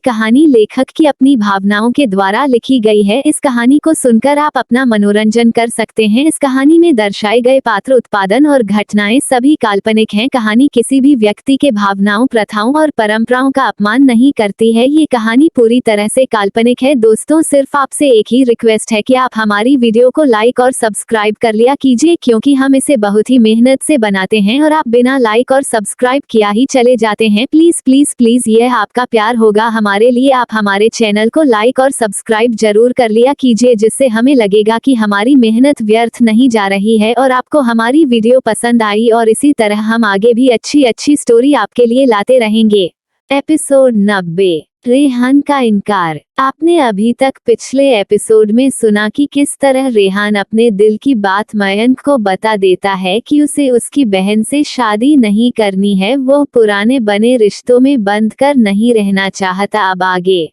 कहानी लेखक की अपनी भावनाओं के द्वारा लिखी गई है। इस कहानी को सुनकर आप अपना मनोरंजन कर सकते हैं। इस कहानी में दर्शाए गए पात्र, उत्पादन और घटनाएं सभी काल्पनिक हैं। कहानी किसी भी व्यक्ति के भावनाओं, प्रथाओं और परंपराओं का अपमान नहीं करती है। ये कहानी पूरी तरह से काल्पनिक है। दोस्तों, सिर्फ आपसे एक ही रिक्वेस्ट है कि आप हमारी वीडियो को लाइक और सब्सक्राइब कर लिया कीजिए, क्योंकि हम इसे बहुत ही मेहनत से बनाते हैं और आप बिना लाइक और सब्सक्राइब किया ही चले जाते हैं। प्लीज प्लीज प्लीज, यह आपका प्यार होगा हमारे लिए। आप हमारे चैनल को लाइक और सब्सक्राइब जरूर कर लिया कीजिए, जिससे हमें लगेगा कि हमारी मेहनत व्यर्थ नहीं जा रही है और आपको हमारी वीडियो पसंद आई, और इसी तरह हम आगे भी अच्छी अच्छी स्टोरी आपके लिए लाते रहेंगे। एपिसोड 90, रेहान का इनकार। आपने अभी तक पिछले एपिसोड में सुना कि किस तरह रेहान अपने दिल की बात मयंक को बता देता है कि उसे उसकी बहन से शादी नहीं करनी है। वो पुराने बने रिश्तों में बंध कर नहीं रहना चाहता। अब आगे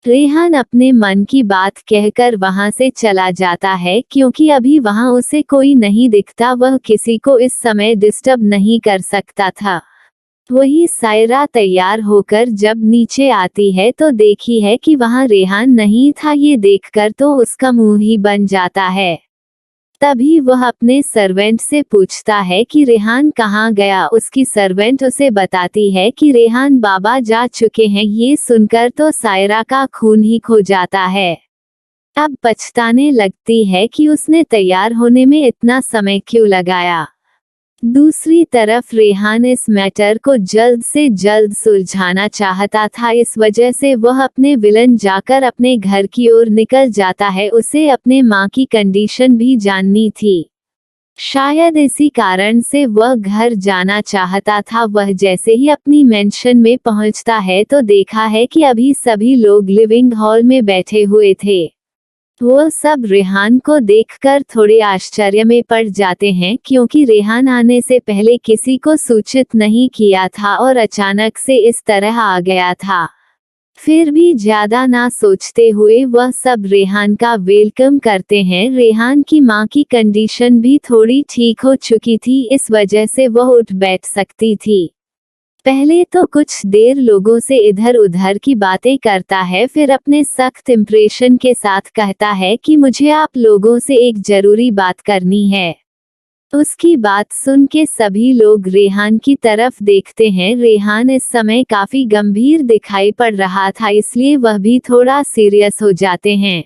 रेहान अपने मन की बात कहकर वहां से चला जाता है, क्योंकि अभी वहां उसे कोई नहीं दिखता। वह किसी को इस समय डिस्टर्ब नहीं कर सकता था। वही सायरा तैयार होकर जब नीचे आती है तो देखी है कि वहां रेहान नहीं था। ये देखकर तो उसका मुंह ही बन जाता है। तभी वह अपने सर्वेंट से पूछता है कि रेहान कहाँ गया। उसकी सर्वेंट उसे बताती है कि रेहान बाबा जा चुके हैं। ये सुनकर तो सायरा का खून ही खो जाता है। अब पछताने लगती है कि उसने तैयार होने में इतना समय क्यों लगाया। दूसरी तरफ रेहान इस मैटर को जल्द से जल्द सुलझाना चाहता था। इस वजह से वह अपने विलन जाकर अपने घर की ओर निकल जाता है। उसे अपने माँ की कंडीशन भी जाननी थी। शायद इसी कारण से वह घर जाना चाहता था। वह जैसे ही अपनी मेंशन में पहुंचता है तो देखा है कि अभी सभी लोग लिविंग हॉल में बैठे हुए थे। वो सब रेहान को देखकर थोड़े आश्चर्य में पड़ जाते हैं, क्योंकि रेहान आने से पहले किसी को सूचित नहीं किया था और अचानक से इस तरह आ गया था। फिर भी ज्यादा ना सोचते हुए वह सब रेहान का वेलकम करते हैं। रेहान की माँ की कंडीशन भी थोड़ी ठीक हो चुकी थी, इस वजह से वह उठ बैठ सकती थी। पहले तो कुछ देर लोगों से इधर उधर की बातें करता है, फिर अपने सख्त इंप्रेशन के साथ कहता है कि मुझे आप लोगों से एक जरूरी बात करनी है। उसकी बात सुन के सभी लोग रेहान की तरफ देखते हैं। रेहान इस समय काफी गंभीर दिखाई पड़ रहा था, इसलिए वह भी थोड़ा सीरियस हो जाते हैं।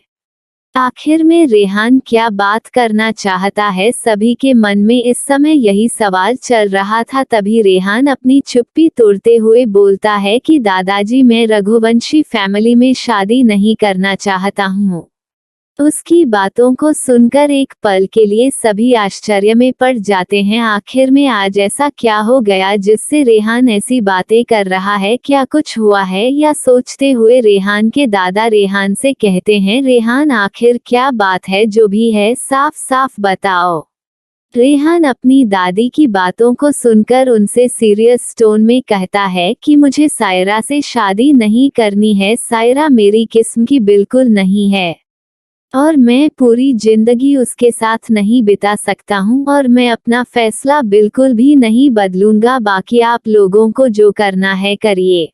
आखिर में रेहान क्या बात करना चाहता है, सभी के मन में इस समय यही सवाल चल रहा था। तभी रेहान अपनी चुप्पी तोड़ते हुए बोलता है कि दादाजी, मैं रघुवंशी फैमिली में शादी नहीं करना चाहता हूँ। उसकी बातों को सुनकर एक पल के लिए सभी आश्चर्य में पड़ जाते हैं। आखिर में आज ऐसा क्या हो गया जिससे रेहान ऐसी बातें कर रहा है? क्या कुछ हुआ है? या सोचते हुए रेहान के दादा रेहान से कहते हैं, रेहान आखिर क्या बात है? जो भी है साफ साफ बताओ। रेहान अपनी दादी की बातों को सुनकर उनसे सीरियस टोन में कहता है कि मुझे सायरा से शादी नहीं करनी है। सायरा मेरी किस्म की बिल्कुल नहीं है और मैं पूरी जिंदगी उसके साथ नहीं बिता सकता हूँ, और मैं अपना फैसला बिल्कुल भी नहीं बदलूंगा। बाकी आप लोगों को जो करना है करिए।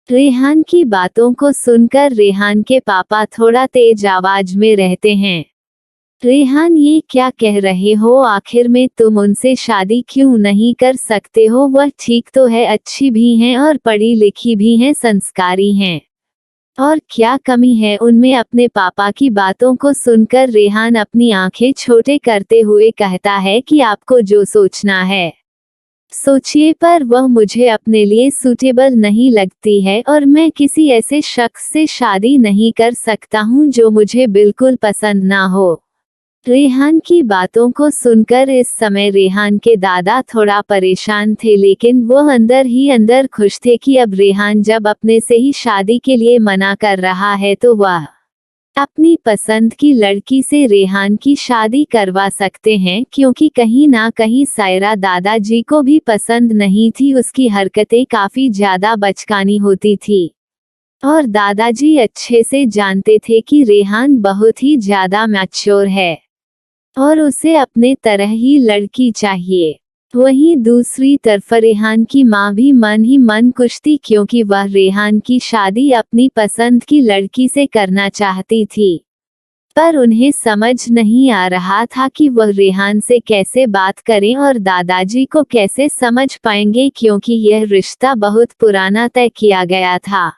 रेहान की बातों को सुनकर रेहान के पापा थोड़ा तेज आवाज में रहते हैं। रेहान, ये क्या कह रहे हो? आखिर में तुम उनसे शादी क्यों नहीं कर सकते हो? वह ठीक तो है, अच्छी भी हैं और पढ़ी लिखी भी हैं, संस्कारी हैं, और क्या कमी है उनमें? अपने पापा की बातों को सुनकर रेहान अपनी आंखें छोटे करते हुए कहता है कि आपको जो सोचना है सोचिए, पर वह मुझे अपने लिए सूटेबल नहीं लगती है और मैं किसी ऐसे शख्स से शादी नहीं कर सकता हूँ जो मुझे बिल्कुल पसंद ना हो। रेहान की बातों को सुनकर इस समय रेहान के दादा थोड़ा परेशान थे, लेकिन वो अंदर ही अंदर खुश थे कि अब रेहान जब अपने से ही शादी के लिए मना कर रहा है तो वह अपनी पसंद की लड़की से रेहान की शादी करवा सकते हैं, क्योंकि कहीं ना कहीं सायरा दादाजी को भी पसंद नहीं थी। उसकी हरकतें काफी ज्यादा बचकानी होती थी और दादाजी अच्छे से जानते थे कि रेहान बहुत ही ज्यादा मैच्योर है और उसे अपने तरह ही लड़की चाहिए। वहीं दूसरी तरफ रेहान की मां भी मन ही मन खुश थी, क्योंकि वह रेहान की शादी अपनी पसंद की लड़की से करना चाहती थी। पर उन्हें समझ नहीं आ रहा था कि वह रेहान से कैसे बात करें और दादाजी को कैसे समझ पाएंगे, क्योंकि यह रिश्ता बहुत पुराना तय किया गया था।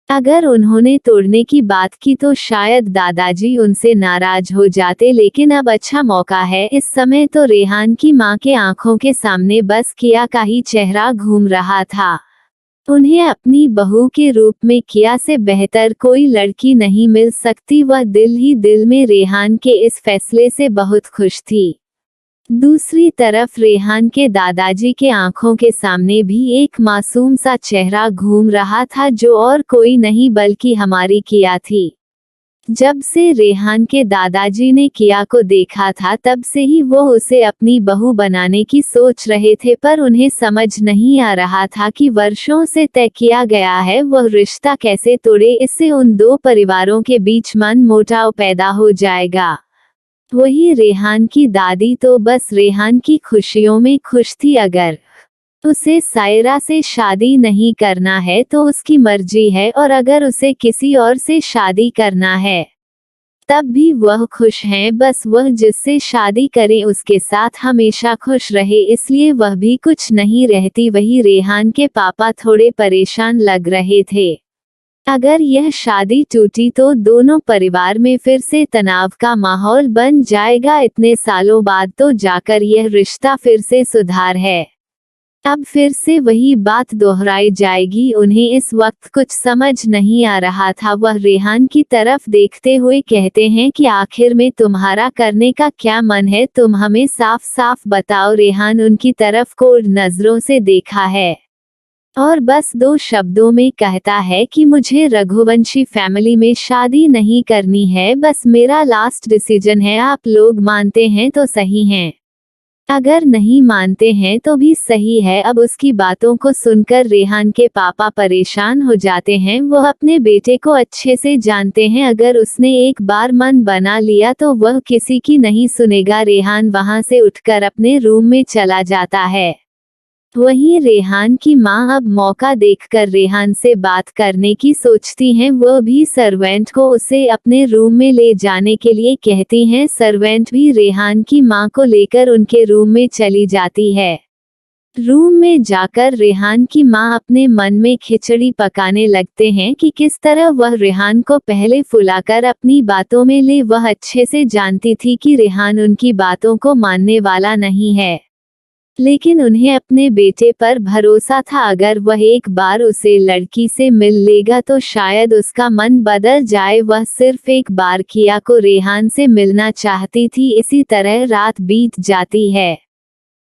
अगर उन्होंने तोड़ने की बात की तो शायद दादाजी उनसे नाराज हो जाते, लेकिन अब अच्छा मौका है। इस समय तो रेहान की मां के आंखों के सामने बस किया का ही चेहरा घूम रहा था। उन्हें अपनी बहू के रूप में किया से बेहतर कोई लड़की नहीं मिल सकती। वह दिल ही दिल में रेहान के इस फैसले से बहुत खुश थी। दूसरी तरफ रेहान के दादाजी के आंखों के सामने भी एक मासूम सा चेहरा घूम रहा था, जो और कोई नहीं बल्कि हमारी किया थी। जब से रेहान के दादाजी ने किया को देखा था, तब से ही वो उसे अपनी बहू बनाने की सोच रहे थे, पर उन्हें समझ नहीं आ रहा था कि वर्षों से तय किया गया है वह रिश्ता कैसे तोड़े। इससे उन दो परिवारों के बीच मनमुटाव पैदा हो जाएगा। वही रेहान की दादी तो बस रेहान की खुशियों में खुश थी। अगर उसे सायरा से शादी नहीं करना है तो उसकी मर्जी है, और अगर उसे किसी और से शादी करना है तब भी वह खुश हैं। बस वह जिससे शादी करे उसके साथ हमेशा खुश रहे, इसलिए वह भी कुछ नहीं रहती। वही रेहान के पापा थोड़े परेशान लग रहे थे। अगर यह शादी टूटी तो दोनों परिवार में फिर से तनाव का माहौल बन जाएगा। इतने सालों बाद तो जाकर यह रिश्ता फिर से सुधार है। अब फिर से वही बात दोहराई जाएगी। उन्हें इस वक्त कुछ समझ नहीं आ रहा था। वह रेहान की तरफ देखते हुए कहते हैं कि आखिर में तुम्हारा करने का क्या मन है, तुम हमें साफ साफ बताओ। रेहान उनकी तरफ कोल्ड नजरों से देखा है और बस दो शब्दों में कहता है कि मुझे रघुवंशी फैमिली में शादी नहीं करनी है। बस मेरा लास्ट डिसीजन है। आप लोग मानते हैं तो सही हैं, अगर नहीं मानते हैं तो भी सही है। अब उसकी बातों को सुनकर रेहान के पापा परेशान हो जाते हैं। वह अपने बेटे को अच्छे से जानते हैं। अगर उसने एक बार मन बना लिया तो वह किसी की नहीं सुनेगा। रेहान वहां से उठकर अपने रूम में चला जाता है। वहीं रेहान की मां अब मौका देखकर रेहान से बात करने की सोचती हैं। वह भी सर्वेंट को उसे अपने रूम में ले जाने के लिए कहती हैं। सर्वेंट भी रेहान की मां को लेकर उनके रूम में चली जाती है। रूम में जाकर रेहान की मां अपने मन में खिचड़ी पकाने लगते हैं कि किस तरह वह रेहान को पहले फुलाकर अपनी बातों में ले। वह अच्छे से जानती थी कि रेहान उनकी बातों को मानने वाला नहीं है, लेकिन उन्हें अपने बेटे पर भरोसा था। अगर वह एक बार उसे लड़की से मिल लेगा तो शायद उसका मन बदल जाए। वह सिर्फ एक बार किया को रेहान से मिलना चाहती थी। इसी तरह रात बीत जाती है।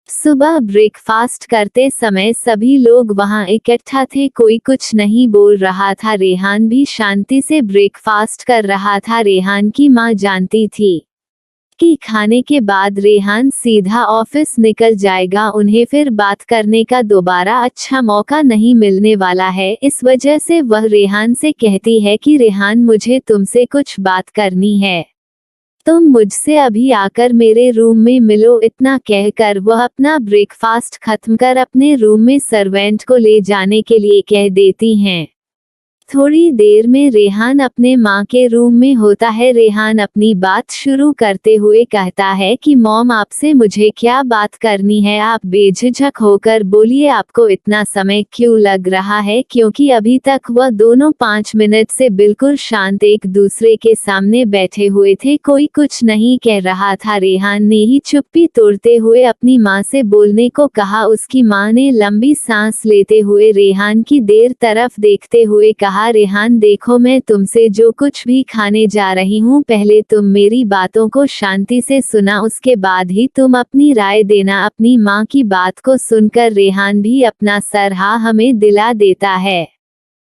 सुबह ब्रेकफास्ट करते समय सभी लोग वहां इकट्ठा थे। कोई कुछ नहीं बोल रहा था। रेहान भी शांति से ब्रेकफास्ट कर रहा था। रेहान की मां जानती थी कि खाने के बाद रेहान सीधा ऑफिस निकल जाएगा। उन्हें फिर बात करने का दोबारा अच्छा मौका नहीं मिलने वाला है। इस वजह से वह रेहान से कहती है कि रेहान, मुझे तुमसे कुछ बात करनी है, तुम मुझसे अभी आकर मेरे रूम में मिलो। इतना कहकर वह अपना ब्रेकफास्ट खत्म कर अपने रूम में सर्वेंट को ले जाने के लिए कह देती हैं। थोड़ी देर में रेहान अपने माँ के रूम में होता है। रेहान अपनी बात शुरू करते हुए कहता है कि मॉम, आपसे मुझे क्या बात करनी है, आप बेझिझक होकर बोलिए। आपको इतना समय क्यों लग रहा है? क्योंकि अभी तक वह दोनों 5 मिनट से बिल्कुल शांत एक दूसरे के सामने बैठे हुए थे। कोई कुछ नहीं कह रहा था। रेहान ने ही चुप्पी तोड़ते हुए अपनी माँ से बोलने को कहा। उसकी माँ ने लंबी सांस लेते हुए रेहान की देर तरफ देखते हुए कहा, रेहान देखो, मैं तुमसे जो कुछ भी खाने जा रही हूँ, पहले तुम मेरी बातों को शांति से सुना, उसके बाद ही तुम अपनी राय देना। अपनी माँ की बात को सुनकर रेहान भी अपना सर हाँ हमें दिला देता है।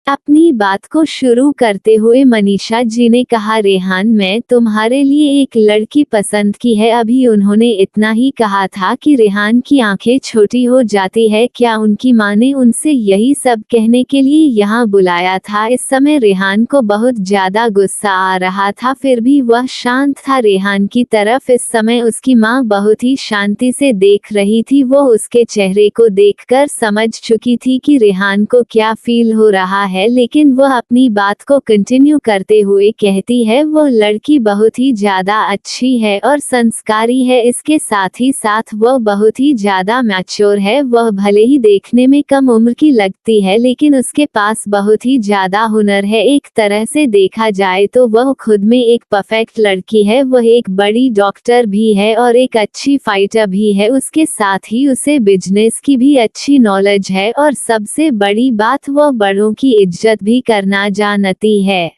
अपनी बात को शुरू करते हुए मनीषा जी ने कहा, रेहान मैं तुम्हारे लिए एक लड़की पसंद की है। अभी उन्होंने इतना ही कहा था कि रेहान की आंखें छोटी हो जाती है। क्या उनकी मां ने उनसे यही सब कहने के लिए यहाँ बुलाया था? इस समय रेहान को बहुत ज्यादा गुस्सा आ रहा था, फिर भी वह शांत था। रेहान की तरफ इस समय उसकी माँ बहुत ही शांति से देख रही थी। वो उसके चेहरे को देखकर समझ चुकी थी कि रेहान को क्या फील हो रहा है, लेकिन वह अपनी बात को कंटिन्यू करते हुए कहती है, वो लड़की बहुत ही ज्यादा अच्छी है और संस्कारी है। इसके साथ ही साथ वह बहुत ही ज्यादा मैच्योर है। वह भले ही देखने में कम उम्र की लगती है, लेकिन उसके पास बहुत ही ज्यादा हुनर है। एक तरह से देखा जाए तो वह खुद में एक परफेक्ट लड़की है। वह एक बड़ी डॉक्टर भी है और एक अच्छी फाइटर भी है। उसके साथ ही उसे बिजनेस की भी अच्छी नॉलेज है और सबसे बड़ी बात, वह बड़ों की इज्जत भी करना जानती है।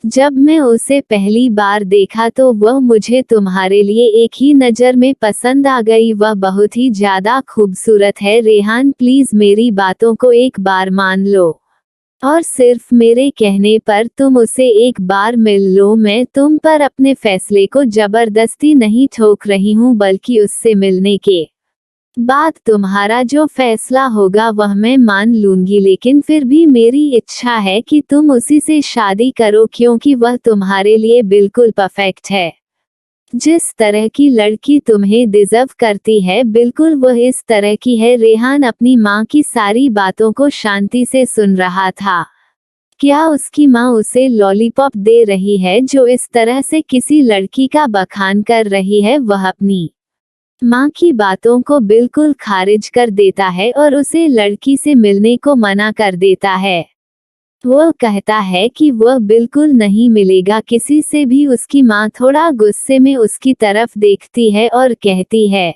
जब मैं उसे पहली बार देखा तो वह मुझे तुम्हारे लिए एक ही नज़र में पसंद आ गई। वह बहुत ही ज्यादा खूबसूरत है। रेहान प्लीज मेरी बातों को एक बार मान लो और सिर्फ मेरे कहने पर तुम उसे एक बार मिल लो। मैं तुम पर अपने फैसले को जबरदस्ती नहीं ठोक रही हूँ, बल्कि उससे मिलने के बाद तुम्हारा जो फैसला होगा वह मैं मान लूंगी। लेकिन फिर भी मेरी इच्छा है कि तुम उसी से शादी करो, क्योंकि वह तुम्हारे लिए बिल्कुल परफेक्ट है। जिस तरह की लड़की तुम्हें डिजर्व करती है, बिल्कुल वह इस तरह की है। रेहान अपनी माँ की सारी बातों को शांति से सुन रहा था। क्या उसकी माँ उसे लॉलीपॉप दे रही है जो इस तरह से किसी लड़की का बखान कर रही है? वह अपनी माँ की बातों को बिल्कुल खारिज कर देता है और उसे लड़की से मिलने को मना कर देता है। वह कहता है कि वह बिल्कुल नहीं मिलेगा किसी से भी। उसकी माँ थोड़ा गुस्से में उसकी तरफ देखती है और कहती है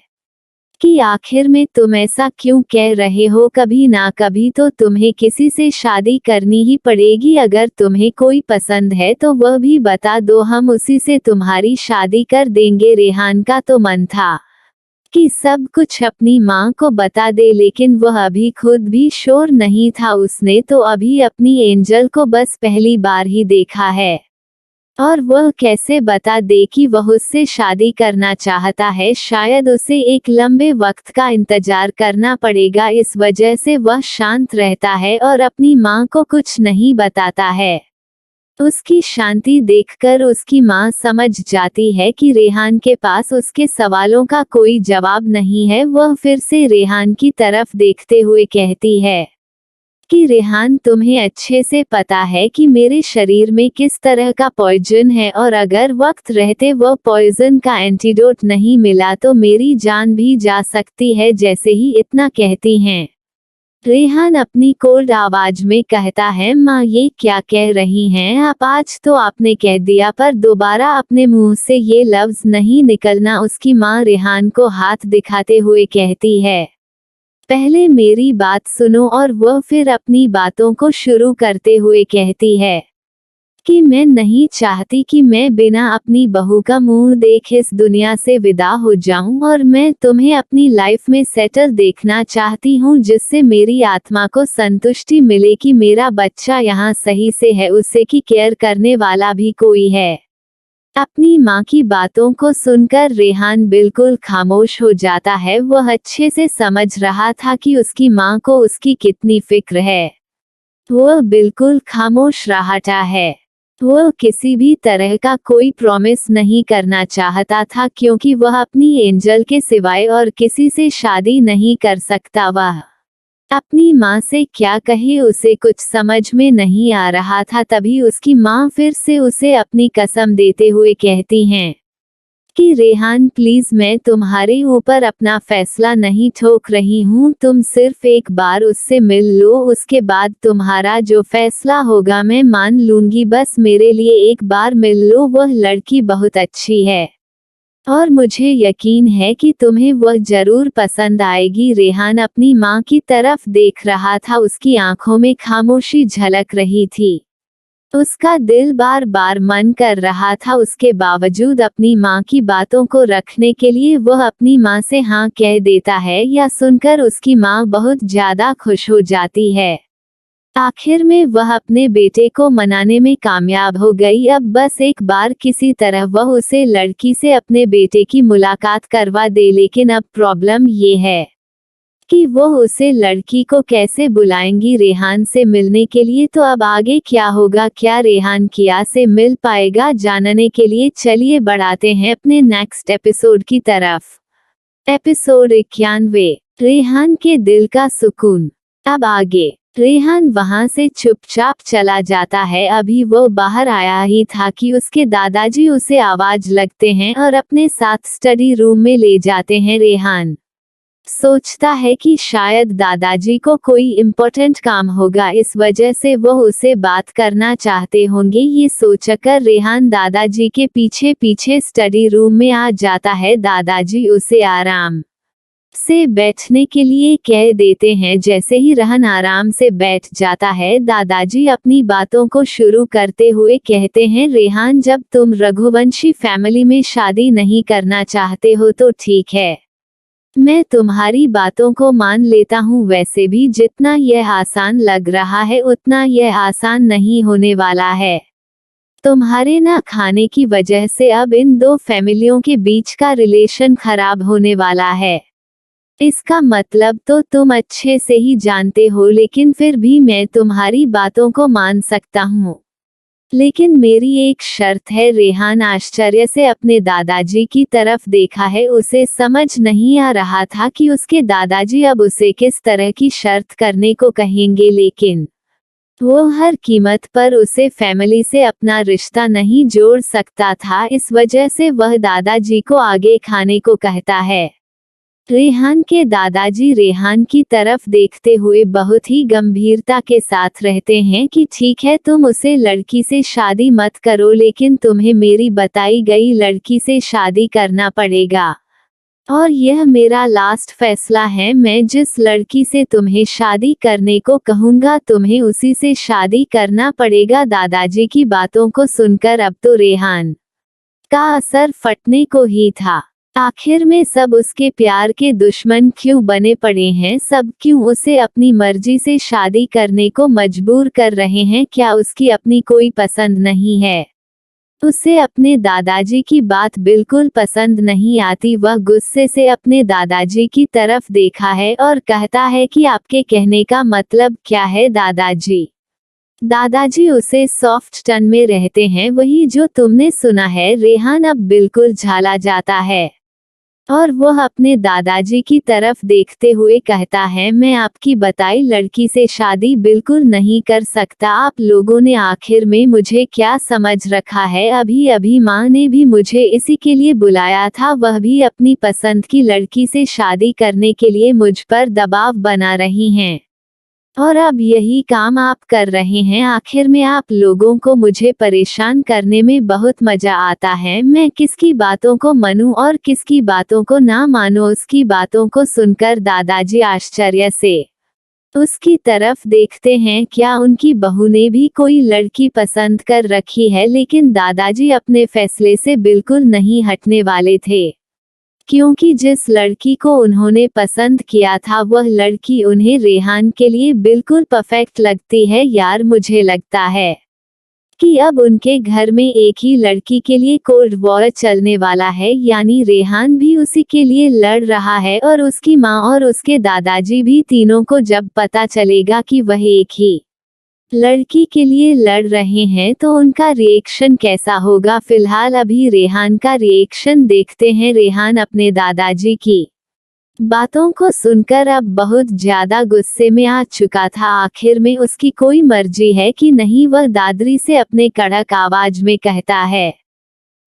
कि आखिर में तुम ऐसा क्यों कह रहे हो? कभी ना कभी तो तुम्हें किसी से शादी करनी ही पड़ेगी। अगर तुम्हें कोई पसंद है तो वह भी बता दो, हम उसी से तुम्हारी शादी कर देंगे। रेहान का तो मन था कि सब कुछ अपनी माँ को बता दे, लेकिन वह अभी खुद भी श्योर नहीं था। उसने तो अभी अपनी एंजल को बस पहली बार ही देखा है और वह कैसे बता दे कि वह उससे शादी करना चाहता है? शायद उसे एक लंबे वक्त का इंतजार करना पड़ेगा। इस वजह से वह शांत रहता है और अपनी माँ को कुछ नहीं बताता है। उसकी शांति देखकर उसकी माँ समझ जाती है कि रेहान के पास उसके सवालों का कोई जवाब नहीं है। वह फिर से रेहान की तरफ देखते हुए कहती है कि रेहान, तुम्हें अच्छे से पता है कि मेरे शरीर में किस तरह का पॉइजन है, और अगर वक्त रहते वह पॉइजन का एंटीडोट नहीं मिला तो मेरी जान भी जा सकती है। जैसे ही इतना कहती हैं, रेहान अपनी कोल्ड आवाज में कहता है, माँ ये क्या कह रही हैं आप? आज तो आपने कह दिया, पर दोबारा अपने मुंह से ये लफ्ज नहीं निकलना। उसकी माँ रेहान को हाथ दिखाते हुए कहती है, पहले मेरी बात सुनो। और वह फिर अपनी बातों को शुरू करते हुए कहती है कि मैं नहीं चाहती कि मैं बिना अपनी बहू का मुंह देख इस दुनिया से विदा हो जाऊं, और मैं तुम्हें अपनी लाइफ में सेटल देखना चाहती हूं, जिससे मेरी आत्मा को संतुष्टि मिले कि मेरा बच्चा यहाँ सही से है, उसे की केयर करने वाला भी कोई है। अपनी माँ की बातों को सुनकर रेहान बिल्कुल खामोश हो जाता है। वह अच्छे से समझ रहा था कि उसकी माँ को उसकी कितनी फिक्र है। वह बिल्कुल खामोश रहा है। वह किसी भी तरह का कोई प्रॉमिस नहीं करना चाहता था, क्योंकि वह अपनी एंजल के सिवाय और किसी से शादी नहीं कर सकता। वह अपनी माँ से क्या कहे, उसे कुछ समझ में नहीं आ रहा था। तभी उसकी माँ फिर से उसे अपनी कसम देते हुए कहती हैं कि रेहान प्लीज, मैं तुम्हारे ऊपर अपना फैसला नहीं ठोक रही हूँ। तुम सिर्फ एक बार उससे मिल लो, उसके बाद तुम्हारा जो फैसला होगा मैं मान लूंगी। बस मेरे लिए एक बार मिल लो। वह लड़की बहुत अच्छी है और मुझे यकीन है कि तुम्हें वह जरूर पसंद आएगी। रेहान अपनी माँ की तरफ देख रहा था। उसकी आंखों में खामोशी झलक रही थी। उसका दिल बार बार मन कर रहा था। उसके बावजूद अपनी माँ की बातों को रखने के लिए वह अपनी माँ से हाँ कह देता है। यह सुनकर उसकी माँ बहुत ज्यादा खुश हो जाती है। आखिर में वह अपने बेटे को मनाने में कामयाब हो गई। अब बस एक बार किसी तरह वह उसे लड़की से अपने बेटे की मुलाकात करवा दे, लेकिन अब प्रॉब्लम ये है कि वो उसे लड़की को कैसे बुलाएंगी रेहान से मिलने के लिए। तो अब आगे क्या होगा, क्या रेहान किया से मिल पाएगा, जानने के लिए चलिए बढ़ाते हैं अपने नेक्स्ट एपिसोड की तरफ। एपिसोड 91, रेहान के दिल का सुकून। अब आगे रेहान वहां से चुपचाप चला जाता है। अभी वो बाहर आया ही था कि उसके दादाजी उसे आवाज लगते हैं और अपने साथ स्टडी रूम में ले जाते हैं। रेहान सोचता है कि शायद दादाजी को कोई इम्पोर्टेंट काम होगा, इस वजह से वो उसे बात करना चाहते होंगे। ये सोचकर रेहान दादाजी के पीछे पीछे स्टडी रूम में आ जाता है। दादाजी उसे आराम से बैठने के लिए कह देते हैं। जैसे ही रेहान आराम से बैठ जाता है, दादाजी अपनी बातों को शुरू करते हुए कहते हैं, रेहान जब तुम रघुवंशी फैमिली में शादी नहीं करना चाहते हो तो ठीक है, मैं तुम्हारी बातों को मान लेता हूँ। वैसे भी जितना यह आसान लग रहा है उतना यह आसान नहीं होने वाला है। तुम्हारे ना खाने की वजह से अब इन दो फैमिलियों के बीच का रिलेशन खराब होने वाला है। इसका मतलब तो तुम अच्छे से ही जानते हो, लेकिन फिर भी मैं तुम्हारी बातों को मान सकता हूँ, लेकिन मेरी एक शर्त है। रेहान आश्चर्य से अपने दादाजी की तरफ देखा है। उसे समझ नहीं आ रहा था कि उसके दादाजी अब उसे किस तरह की शर्त करने को कहेंगे, लेकिन वो हर कीमत पर उसे फैमिली से अपना रिश्ता नहीं जोड़ सकता था। इस वजह से वह दादाजी को आगे खाने को कहता है। रेहान के दादाजी रेहान की तरफ देखते हुए बहुत ही गंभीरता के साथ रहते हैं कि ठीक है, तुम उसे लड़की से शादी मत करो, लेकिन तुम्हें मेरी बताई गई लड़की से शादी करना पड़ेगा, और यह मेरा लास्ट फैसला है। मैं जिस लड़की से तुम्हें शादी करने को कहूँगा तुम्हें उसी से शादी करना पड़ेगा। दादाजी की बातों को सुनकर अब तो रेहान का असर फटने को ही था। आखिर में सब उसके प्यार के दुश्मन क्यों बने पड़े हैं, सब क्यों उसे अपनी मर्जी से शादी करने को मजबूर कर रहे हैं। क्या उसकी अपनी कोई पसंद नहीं है? उसे अपने दादाजी की बात बिल्कुल पसंद नहीं आती। वह गुस्से से अपने दादाजी की तरफ देखा है और कहता है कि आपके कहने का मतलब क्या है दादाजी? दादाजी उसे सॉफ्ट टन में रहते हैं, वही जो तुमने सुना है। रेहान अब बिल्कुल झाला जाता है और वह अपने दादाजी की तरफ देखते हुए कहता है, मैं आपकी बताई लड़की से शादी बिल्कुल नहीं कर सकता। आप लोगों ने आखिर में मुझे क्या समझ रखा है? अभी अभी माँ ने भी मुझे इसी के लिए बुलाया था, वह भी अपनी पसंद की लड़की से शादी करने के लिए मुझ पर दबाव बना रही हैं, और अब यही काम आप कर रहे हैं। आखिर में आप लोगों को मुझे परेशान करने में बहुत मजा आता है। मैं किसकी बातों को मानूं और किसकी बातों को ना मानूं? उसकी बातों को सुनकर दादाजी आश्चर्य से उसकी तरफ देखते हैं। क्या उनकी बहू ने भी कोई लड़की पसंद कर रखी है? लेकिन दादाजी अपने फैसले से बिल्कुल नहीं हटने वाले थे, क्योंकि जिस लड़की को उन्होंने पसंद किया था वह लड़की उन्हें रेहान के लिए बिल्कुल परफेक्ट लगती है। यार, मुझे लगता है कि अब उनके घर में एक ही लड़की के लिए कोल्ड वॉर चलने वाला है, यानी रेहान भी उसी के लिए लड़ रहा है, और उसकी माँ और उसके दादाजी भी। तीनों को जब पता चलेगा कि वह एक ही लड़की के लिए लड़ रहे हैं तो उनका रिएक्शन कैसा होगा? फिलहाल अभी रेहान का रिएक्शन देखते हैं। रेहान अपने दादाजी की बातों को सुनकर अब बहुत ज्यादा गुस्से में आ चुका था। आखिर में उसकी कोई मर्जी है कि नहीं? वह दादरी से अपने कड़क आवाज में कहता है,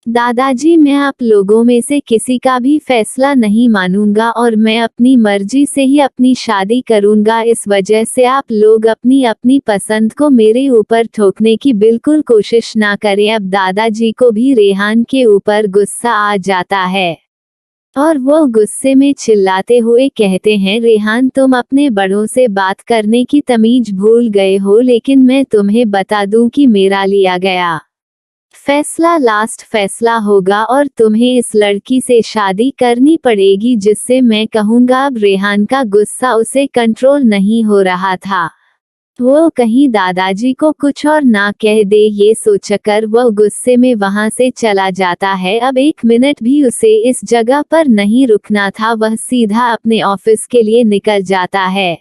दादाजी, मैं आप लोगों में से किसी का भी फैसला नहीं मानूंगा, और मैं अपनी मर्जी से ही अपनी शादी करूंगा। इस वजह से आप लोग अपनी अपनी पसंद को मेरे ऊपर ठोकने की बिल्कुल कोशिश ना करें। अब दादाजी को भी रेहान के ऊपर गुस्सा आ जाता है और वो गुस्से में चिल्लाते हुए कहते हैं, रेहान, तुम अपने बड़ों से बात करने की तमीज भूल गए हो। लेकिन मैं तुम्हें बता दूं कि मेरा लिया गया फैसला लास्ट फैसला होगा, और तुम्हें इस लड़की से शादी करनी पड़ेगी जिससे मैं कहूँगा। अब रेहान का गुस्सा उसे कंट्रोल नहीं हो रहा था। वो कहीं दादाजी को कुछ और ना कह दे, ये सोचकर वह गुस्से में वहां से चला जाता है। अब 1 मिनट भी उसे इस जगह पर नहीं रुकना था, वह सीधा अपने ऑफिस के लिए निकल जाता है।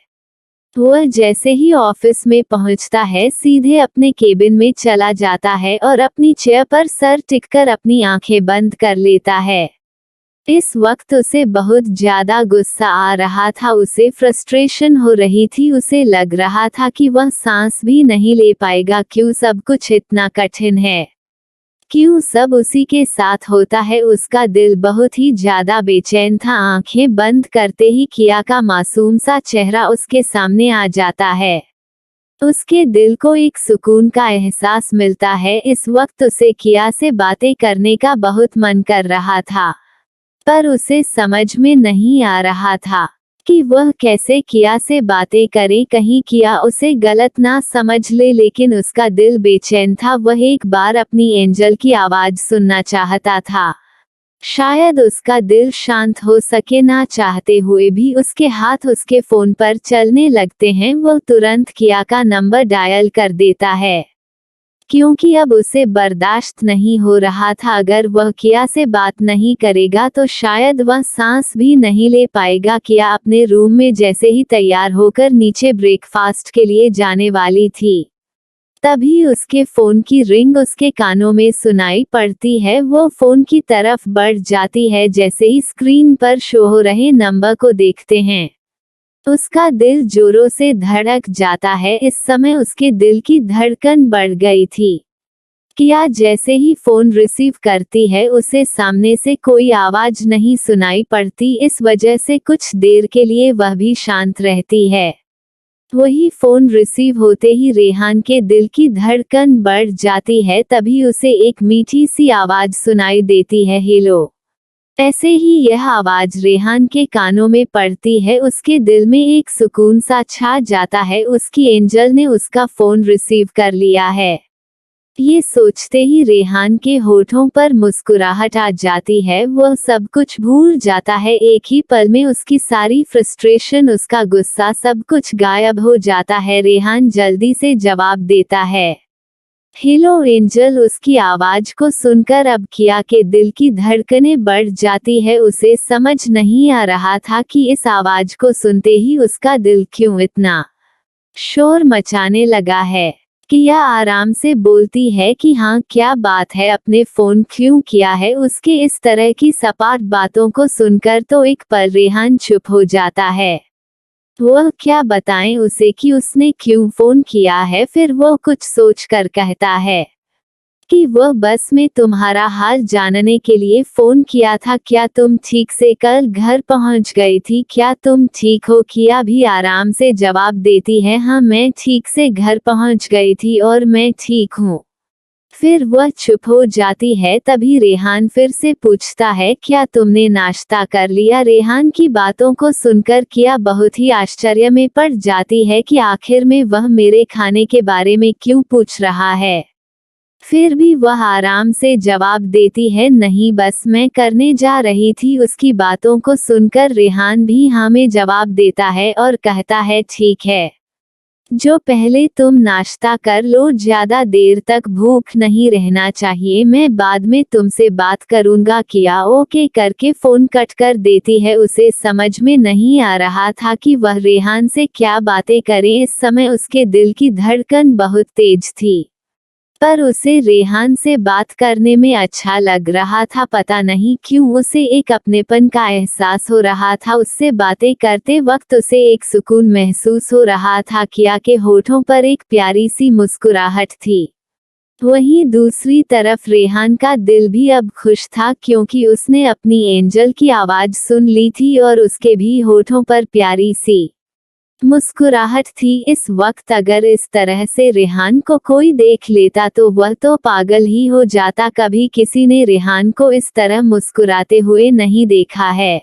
वह जैसे ही ऑफिस में पहुंचता है सीधे अपने केबिन में चला जाता है और अपनी चेयर पर सर टिककर अपनी आंखें बंद कर लेता है। इस वक्त उसे बहुत ज्यादा गुस्सा आ रहा था, उसे फ्रस्ट्रेशन हो रही थी, उसे लग रहा था कि वह सांस भी नहीं ले पाएगा। क्यों सब कुछ इतना कठिन है, क्यों सब उसी के साथ होता है। उसका दिल बहुत ही ज्यादा बेचैन था। आंखें बंद करते ही किया का मासूम सा चेहरा उसके सामने आ जाता है। उसके दिल को एक सुकून का एहसास मिलता है। इस वक्त उसे किया से बातें करने का बहुत मन कर रहा था, पर उसे समझ में नहीं आ रहा था कि वह कैसे किया से बातें करे, कहीं किया उसे गलत ना समझ ले। लेकिन उसका दिल बेचैन था, वह एक बार अपनी एंजल की आवाज सुनना चाहता था। शायद उसका दिल शांत हो सके, ना चाहते हुए भी उसके हाथ उसके फोन पर चलने लगते हैं। वह तुरंत किया का नंबर डायल कर देता है, क्योंकि अब उसे बर्दाश्त नहीं हो रहा था। अगर वह किया से बात नहीं करेगा तो शायद वह सांस भी नहीं ले पाएगा। किया अपने रूम में जैसे ही तैयार होकर नीचे ब्रेकफास्ट के लिए जाने वाली थी, तभी उसके फोन की रिंग उसके कानों में सुनाई पड़ती है। वो फोन की तरफ बढ़ जाती है। जैसे ही स्क्रीन पर शो हो रहे नंबर को देखते हैं, उसका दिल जोरों से धड़क जाता है। इस समय उसके दिल की धड़कन बढ़ गई थी। किया जैसे ही फोन रिसीव करती है, उसे सामने से कोई आवाज नहीं सुनाई पड़ती। इस वजह से कुछ देर के लिए वह भी शांत रहती है। वही फोन रिसीव होते ही रेहान के दिल की धड़कन बढ़ जाती है। तभी उसे एक मीठी सी आवाज सुनाई देती है, हेलो। ऐसे ही यह आवाज रेहान के कानों में पड़ती है, उसके दिल में एक सुकून सा छा जाता है। उसकी एंजल ने उसका फोन रिसीव कर लिया है। ये सोचते ही रेहान के होठों पर मुस्कुराहट आ जाती है। वह सब कुछ भूल जाता है। एक ही पल में उसकी सारी फ्रस्ट्रेशन, उसका गुस्सा, सब कुछ गायब हो जाता है। रेहान जल्दी से जवाब देता है, हेलो एंजल। उसकी आवाज को सुनकर अब किया के दिल की धड़कनें बढ़ जाती है। उसे समझ नहीं आ रहा था कि इस आवाज को सुनते ही उसका दिल क्यों इतना शोर मचाने लगा है। किया आराम से बोलती है कि हाँ, क्या बात है, अपने फोन क्यों किया है। उसके इस तरह की सपाट बातों को सुनकर तो एक पल रेहान चुप हो जाता है। वह क्या बताएं उसे कि उसने क्यों फोन किया है। फिर वो कुछ सोचकर कहता है कि वह बस में तुम्हारा हाल जानने के लिए फोन किया था। क्या तुम ठीक से कल घर पहुंच गई थी? क्या तुम ठीक हो? किया भी आराम से जवाब देती है, हाँ मैं ठीक से घर पहुंच गई थी और मैं ठीक हूँ। फिर वह चुप हो जाती है। तभी रेहान फिर से पूछता है, क्या तुमने नाश्ता कर लिया? रेहान की बातों को सुनकर किया बहुत ही आश्चर्य में पड़ जाती है कि आखिर में वह मेरे खाने के बारे में क्यों पूछ रहा है। फिर भी वह आराम से जवाब देती है, नहीं बस मैं करने जा रही थी। उसकी बातों को सुनकर रेहान भी हाँ में जवाब देता है और कहता है, ठीक है, जो पहले तुम नाश्ता कर लो, ज्यादा देर तक भूख नहीं रहना चाहिए, मैं बाद में तुमसे बात करूंगा। किया ओके करके फोन कट कर देती है। उसे समझ में नहीं आ रहा था कि वह रेहान से क्या बातें करे। इस समय उसके दिल की धड़कन बहुत तेज थी, पर उसे रेहान से बात करने में अच्छा लग रहा था। पता नहीं क्यों उसे एक अपनेपन का एहसास हो रहा था। उससे बातें करते वक्त उसे एक सुकून महसूस हो रहा था। किया के होठों पर एक प्यारी सी मुस्कुराहट थी। वहीं दूसरी तरफ रेहान का दिल भी अब खुश था, क्योंकि उसने अपनी एंजल की आवाज सुन ली थी और उसके भी होठों पर प्यारी सी मुस्कुराहट थी। इस वक्त अगर इस तरह से रेहान को कोई देख लेता तो वह तो पागल ही हो जाता। कभी किसी ने रेहान को इस तरह मुस्कुराते हुए नहीं देखा है।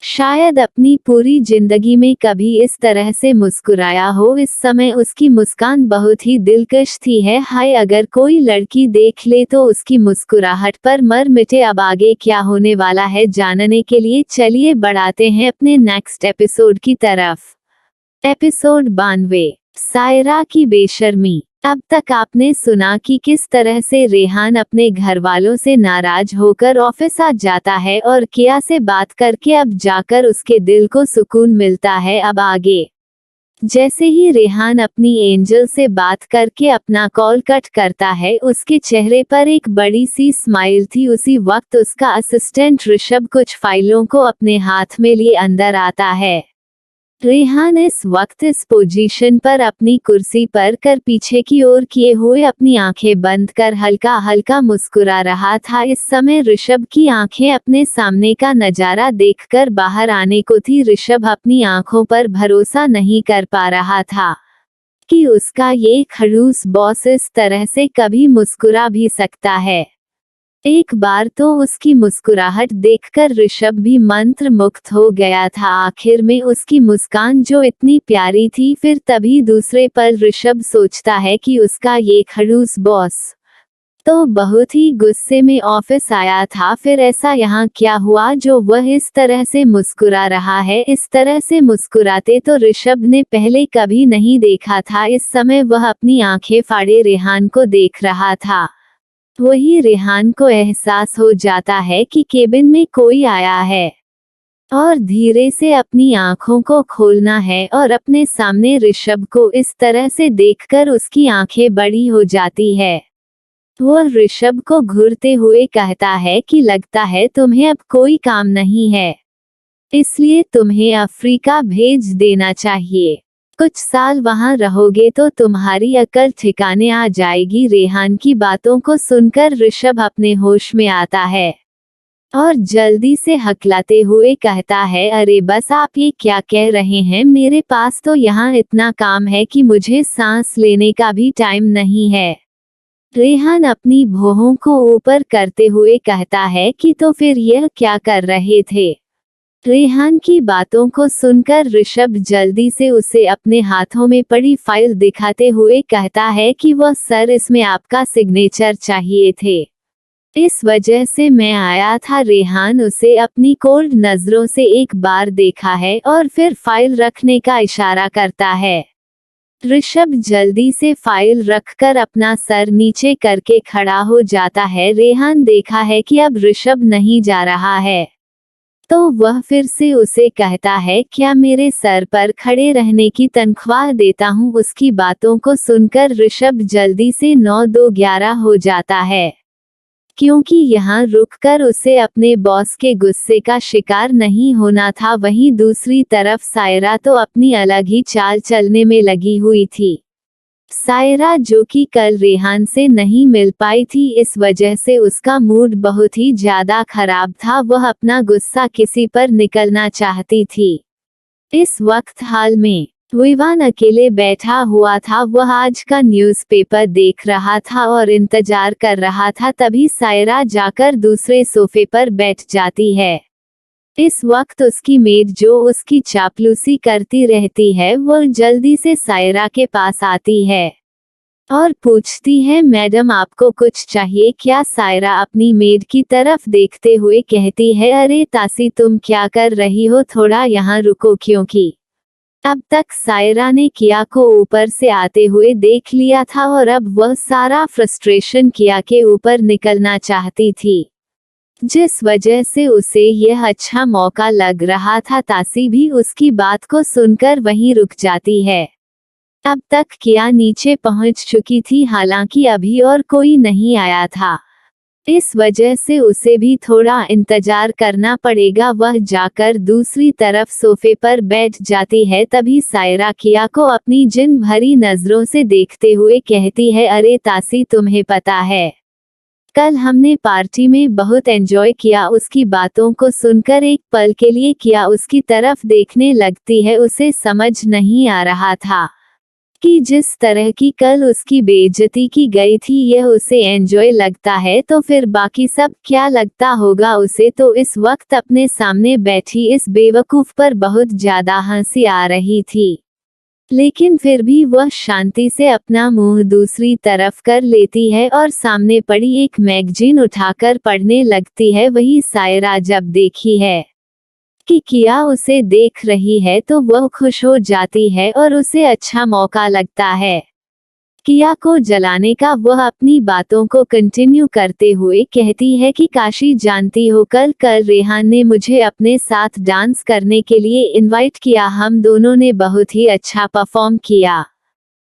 शायद अपनी पूरी जिंदगी में कभी इस तरह से मुस्कुराया हो। इस समय उसकी मुस्कान बहुत ही दिलकश थी। हाय, अगर कोई लड़की देख ले तो उसकी मुस्कुराहट पर मर मिटे। अब आगे क्या होने वाला है जानने के लिए चलिए बढ़ाते हैं अपने नेक्स्ट एपिसोड की तरफ। एपिसोड 92। सायरा की बेशर्मी। अब तक आपने सुना कि किस तरह से रेहान अपने घर वालों से नाराज होकर ऑफिस आ जाता है और किया से बात करके अब जाकर उसके दिल को सुकून मिलता है। अब आगे जैसे ही रेहान अपनी एंजल से बात करके अपना कॉल कट करता है, उसके चेहरे पर एक बड़ी सी स्माइल थी। उसी वक्त उसका असिस्टेंट ऋषभ कुछ फाइलों को अपने हाथ में लिए अंदर आता है। रेहान इस वक्त इस पोजीशन पर अपनी कुर्सी पर कर पीछे की ओर किए हुए अपनी आंखें बंद कर हल्का हल्का मुस्कुरा रहा था। इस समय ऋषभ की आंखें अपने सामने का नजारा देखकर बाहर आने को थी। ऋषभ अपनी आंखों पर भरोसा नहीं कर पा रहा था कि उसका ये खड़ूस बॉस इस तरह से कभी मुस्कुरा भी सकता है। एक बार तो उसकी मुस्कुराहट देखकर ऋषभ भी मंत्र मुग्ध हो गया था। आखिर में उसकी मुस्कान जो इतनी प्यारी थी। फिर तभी दूसरे पल ऋषभ सोचता है कि उसका ये खड़ूस बॉस तो बहुत ही गुस्से में ऑफिस आया था। फिर ऐसा यहाँ क्या हुआ जो वह इस तरह से मुस्कुरा रहा है। इस तरह से मुस्कुराते तो ऋषभ ने पहले कभी नहीं देखा था। इस समय वह अपनी आंखें फाड़े रेहान को देख रहा था। वही रेहान को एहसास हो जाता है कि केबिन में कोई आया है और धीरे से अपनी आंखों को खोलना है और अपने सामने ऋषभ को इस तरह से देखकर उसकी आंखें बड़ी हो जाती है। वह ऋषभ को घूरते हुए कहता है कि लगता है तुम्हें अब कोई काम नहीं है, इसलिए तुम्हें अफ्रीका भेज देना चाहिए। कुछ साल वहां रहोगे तो तुम्हारी अकल ठिकाने आ जाएगी। रेहान की बातों को सुनकर ऋषभ अपने होश में आता है और जल्दी से हकलाते हुए कहता है, अरे बस आप ये क्या कह रहे हैं, मेरे पास तो यहाँ इतना काम है कि मुझे सांस लेने का भी टाइम नहीं है। रेहान अपनी भौहों को ऊपर करते हुए कहता है कि तो फिर यह क्या कर रहे थे। रेहान की बातों को सुनकर ऋषभ जल्दी से उसे अपने हाथों में पड़ी फाइल दिखाते हुए कहता है कि वह सर, इसमें आपका सिग्नेचर चाहिए थे, इस वजह से मैं आया था। रेहान उसे अपनी कोल्ड नजरों से एक बार देखा है और फिर फाइल रखने का इशारा करता है। ऋषभ जल्दी से फाइल रखकर अपना सर नीचे करके खड़ा हो जाता है। रेहान देखा है कि अब ऋषभ नहीं जा रहा है तो वह फिर से उसे कहता है, क्या मेरे सर पर खड़े रहने की तनख्वाह देता हूँ। उसकी बातों को सुनकर ऋषभ जल्दी से 9-2-11 हो जाता है, क्योंकि यहाँ रुककर उसे अपने बॉस के गुस्से का शिकार नहीं होना था। वहीं दूसरी तरफ सायरा तो अपनी अलग ही चाल चलने में लगी हुई थी। सायरा जो कि कल रेहान से नहीं मिल पाई थी, इस वजह से उसका मूड बहुत ही ज्यादा खराब था। वह अपना गुस्सा किसी पर निकलना चाहती थी। इस वक्त हाल में विवान अकेले बैठा हुआ था। वह आज का न्यूज़पेपर देख रहा था और इंतजार कर रहा था। तभी सायरा जाकर दूसरे सोफे पर बैठ जाती है। इस वक्त उसकी मेड जो उसकी चापलूसी करती रहती है, वह जल्दी से सायरा के पास आती है और पूछती है, मैडम आपको कुछ चाहिए क्या। सायरा अपनी मेड की तरफ देखते हुए कहती है, अरे तासी तुम क्या कर रही हो, थोड़ा यहाँ रुको। क्योंकि अब तक सायरा ने किया को ऊपर से आते हुए देख लिया था और अब वह सारा फ्रस्ट्रेशन किया के ऊपर निकलना चाहती थी, जिस वजह से उसे यह अच्छा मौका लग रहा था। तासी भी उसकी बात को सुनकर वहीं रुक जाती है। अब तक किया नीचे पहुंच चुकी थी, हालांकि अभी और कोई नहीं आया था, इस वजह से उसे भी थोड़ा इंतजार करना पड़ेगा। वह जाकर दूसरी तरफ सोफे पर बैठ जाती है। तभी सायरा किया को अपनी जिन भरी नजरों से देखते हुए कहती है, अरे तासी तुम्हें पता है कल हमने पार्टी में बहुत एंजॉय किया। उसकी बातों को सुनकर एक पल के लिए किया उसकी तरफ देखने लगती है। उसे समझ नहीं आ रहा था कि जिस तरह की कल उसकी बेइज्जती की गई थी, यह उसे एंजॉय लगता है तो फिर बाकी सब क्या लगता होगा उसे। तो इस वक्त अपने सामने बैठी इस बेवकूफ पर बहुत ज्यादा हंसी आ रही थी, लेकिन फिर भी वह शांति से अपना मुंह दूसरी तरफ कर लेती है और सामने पड़ी एक मैगजीन उठाकर पढ़ने लगती है। वही सायरा जब देखी है कि किया उसे देख रही है तो वह खुश हो जाती है और उसे अच्छा मौका लगता है किया को जलाने का। वह अपनी बातों को कंटिन्यू करते हुए कहती है कि काशी जानती हो कल रेहान ने मुझे अपने साथ डांस करने के लिए इनवाइट किया, हम दोनों ने बहुत ही अच्छा परफॉर्म किया।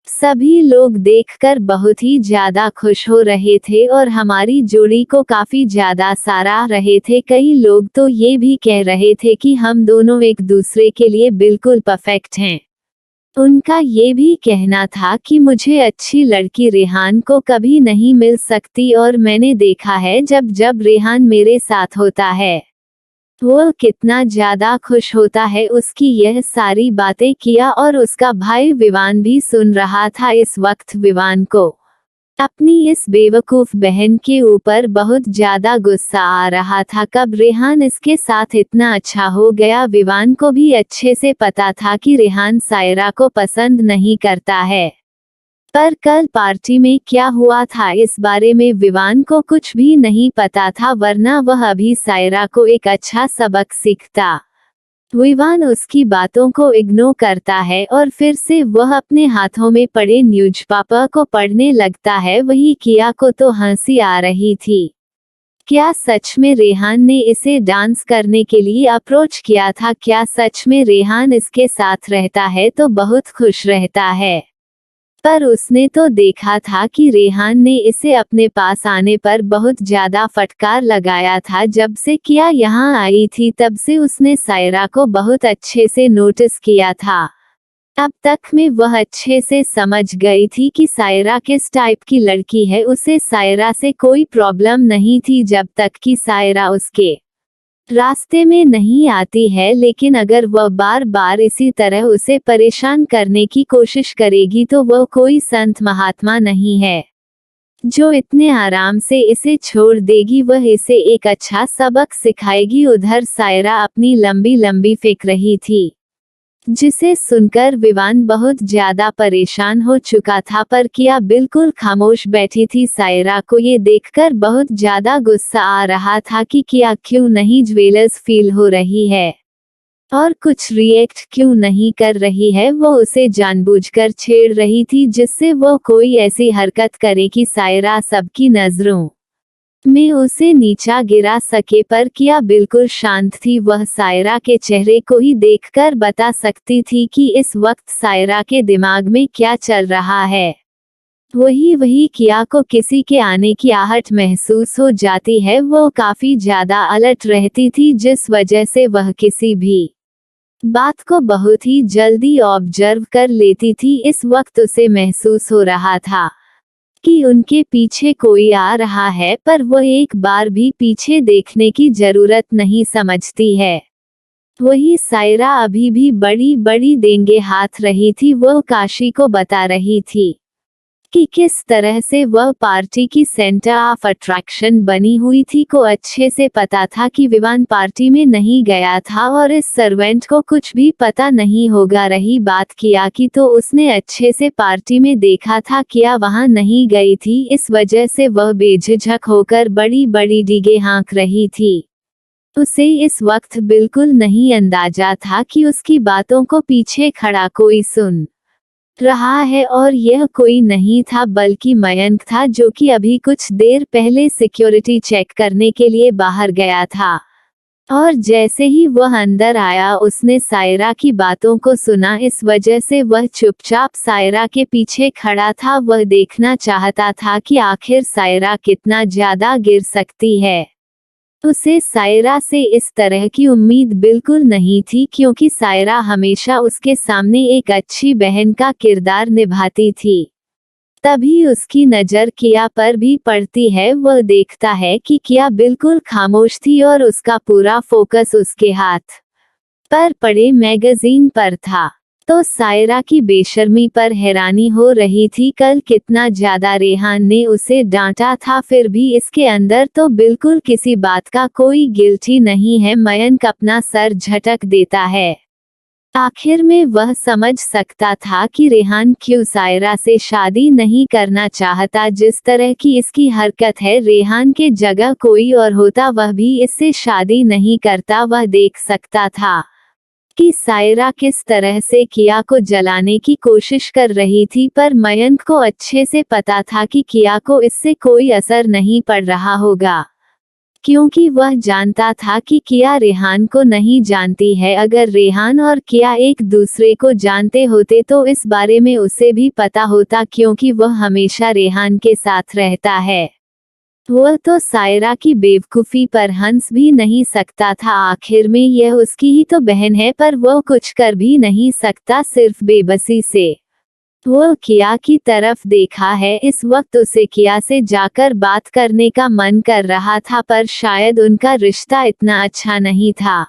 सभी लोग देखकर बहुत ही ज्यादा खुश हो रहे थे और हमारी जोड़ी को काफी ज्यादा सराह रहे थे। कई लोग तो ये भी कह रहे थे कि हम दोनों एक दूसरे के लिए बिल्कुल परफेक्ट हैं। उनका ये भी कहना था कि मुझे अच्छी लड़की रेहान को कभी नहीं मिल सकती और मैंने देखा है जब जब रेहान मेरे साथ होता है वो कितना ज्यादा खुश होता है। उसकी यह सारी बातें किया और उसका भाई विवान भी सुन रहा था। इस वक्त विवान को अपनी इस बेवकूफ बहन के ऊपर बहुत ज्यादा गुस्सा आ रहा था। कब रेहान इसके साथ इतना अच्छा हो गया। विवान को भी अच्छे से पता था कि रेहान सायरा को पसंद नहीं करता है, पर कल पार्टी में क्या हुआ था इस बारे में विवान को कुछ भी नहीं पता था, वरना वह अभी सायरा को एक अच्छा सबक सीखता। विवान उसकी बातों को इग्नोर करता है और फिर से वह अपने हाथों में पड़े न्यूज़पेपर को पढ़ने लगता है। वही किया को तो हंसी आ रही थी। क्या सच में रेहान ने इसे डांस करने के लिए अप्रोच किया था? क्या सच में रेहान इसके साथ रहता है तो बहुत खुश रहता है? पर उसने तो देखा था कि रेहान ने इसे अपने पास आने पर बहुत ज्यादा फटकार लगाया था। जब से किया यहाँ आई थी तब से उसने सायरा को बहुत अच्छे से नोटिस किया था। अब तक में वह अच्छे से समझ गई थी कि सायरा किस टाइप की लड़की है। उसे सायरा से कोई प्रॉब्लम नहीं थी जब तक कि सायरा उसके रास्ते में नहीं आती है, लेकिन अगर वह बार बार इसी तरह उसे परेशान करने की कोशिश करेगी तो वह कोई संत महात्मा नहीं है जो इतने आराम से इसे छोड़ देगी। वह इसे एक अच्छा सबक सिखाएगी। उधर सायरा अपनी लंबी लंबी फेंक रही थी, जिसे सुनकर विवान बहुत ज्यादा परेशान हो चुका था, पर किया बिल्कुल खामोश बैठी थी। सायरा को ये देखकर बहुत ज्यादा गुस्सा आ रहा था कि किया क्यों नहीं ज्वेलर्स फील हो रही है और कुछ रिएक्ट क्यों नहीं कर रही है। वो उसे जानबूझकर छेड़ रही थी जिससे वो कोई ऐसी हरकत करे कि सायरा सबकी नजरों में उसे नीचा गिरा सके, पर किया बिल्कुल शांत थी। वह सायरा के चेहरे को ही देखकर बता सकती थी कि इस वक्त सायरा के दिमाग में क्या चल रहा है। वही किया को किसी के आने की आहट महसूस हो जाती है। वो काफी ज्यादा अलर्ट रहती थी जिस वजह से वह किसी भी बात को बहुत ही जल्दी ऑब्जर्व कर लेती थी। इस वक्त उसे महसूस हो रहा था कि उनके पीछे कोई आ रहा है, पर वह एक बार भी पीछे देखने की जरूरत नहीं समझती है। वही सायरा अभी भी बड़ी बड़ी देंगे हाथ रही थी। वह काशी को बता रही थी कि किस तरह से वह पार्टी की सेंटर ऑफ अट्रैक्शन बनी हुई थी। को अच्छे से पता था कि विवान पार्टी में नहीं गया था और इस सर्वेंट को कुछ भी पता नहीं होगा। रही बात किया की, तो उसने अच्छे से पार्टी में देखा था किया वहां नहीं गई थी, इस वजह से वह बेझिझक होकर बड़ी बड़ी डीगे हाँक रही थी। उसे इस वक्त बिल्कुल नहीं अंदाजा था कि उसकी बातों को पीछे खड़ा कोई सुन रहा है, और यह कोई नहीं था बल्कि मयंक था, जो कि अभी कुछ देर पहले सिक्योरिटी चेक करने के लिए बाहर गया था। और जैसे ही वह अंदर आया उसने सायरा की बातों को सुना, इस वजह से वह चुपचाप सायरा के पीछे खड़ा था। वह देखना चाहता था कि आखिर सायरा कितना ज्यादा गिर सकती है। उसे सायरा से इस तरह की उम्मीद बिल्कुल नहीं थी, क्योंकि सायरा हमेशा उसके सामने एक अच्छी बहन का किरदार निभाती थी। तभी उसकी नज़र किया पर भी पड़ती है। वह देखता है कि किया बिल्कुल खामोश थी और उसका पूरा फोकस उसके हाथ पर पड़े मैगजीन पर था। तो सायरा की बेशर्मी पर हैरानी हो रही थी। कल कितना ज्यादा रेहान ने उसे डांटा था, फिर भी इसके अंदर तो बिल्कुल किसी बात का कोई गिल्ट ही नहीं है। मयंक अपना सर झटक देता है। आखिर में वह समझ सकता था कि रेहान क्यों सायरा से शादी नहीं करना चाहता। जिस तरह की इसकी हरकत है, रेहान के जगह कोई और होता वह भी इससे शादी नहीं करता। वह देख सकता था कि सायरा किस तरह से किया को जलाने की कोशिश कर रही थी, पर मयंक को अच्छे से पता था कि किया को इससे कोई असर नहीं पड़ रहा होगा, क्योंकि वह जानता था कि किया रेहान को नहीं जानती है। अगर रेहान और किया एक दूसरे को जानते होते तो इस बारे में उसे भी पता होता, क्योंकि वह हमेशा रेहान के साथ रहता है। वह तो सायरा की बेवकूफ़ी पर हंस भी नहीं सकता था। आखिर में यह उसकी ही तो बहन है, पर वह कुछ कर भी नहीं सकता, सिर्फ बेबसी से। वह किया की तरफ देखा है। इस वक्त उसे किया से जाकर बात करने का मन कर रहा था, पर शायद उनका रिश्ता इतना अच्छा नहीं था।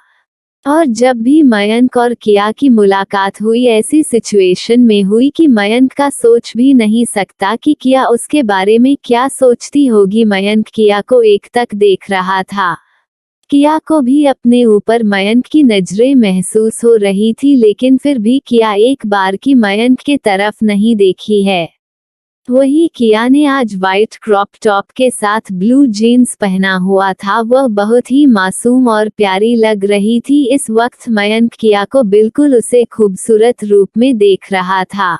और जब भी मयंक और किया की मुलाकात हुई, ऐसी सिचुएशन में हुई कि मयंक का सोच भी नहीं सकता कि किया उसके बारे में क्या सोचती होगी। मयंक किया को एकटक देख रहा था। किया को भी अपने ऊपर मयंक की नजरें महसूस हो रही थी, लेकिन फिर भी किया एक बार की मयंक के तरफ नहीं देखी है। वही किया ने आज वाइट क्रॉप टॉप के साथ ब्लू जीन्स पहना हुआ था। वह बहुत ही मासूम और प्यारी लग रही थी। इस वक्त मयंक किया को बिल्कुल उसे खूबसूरत रूप में देख रहा था।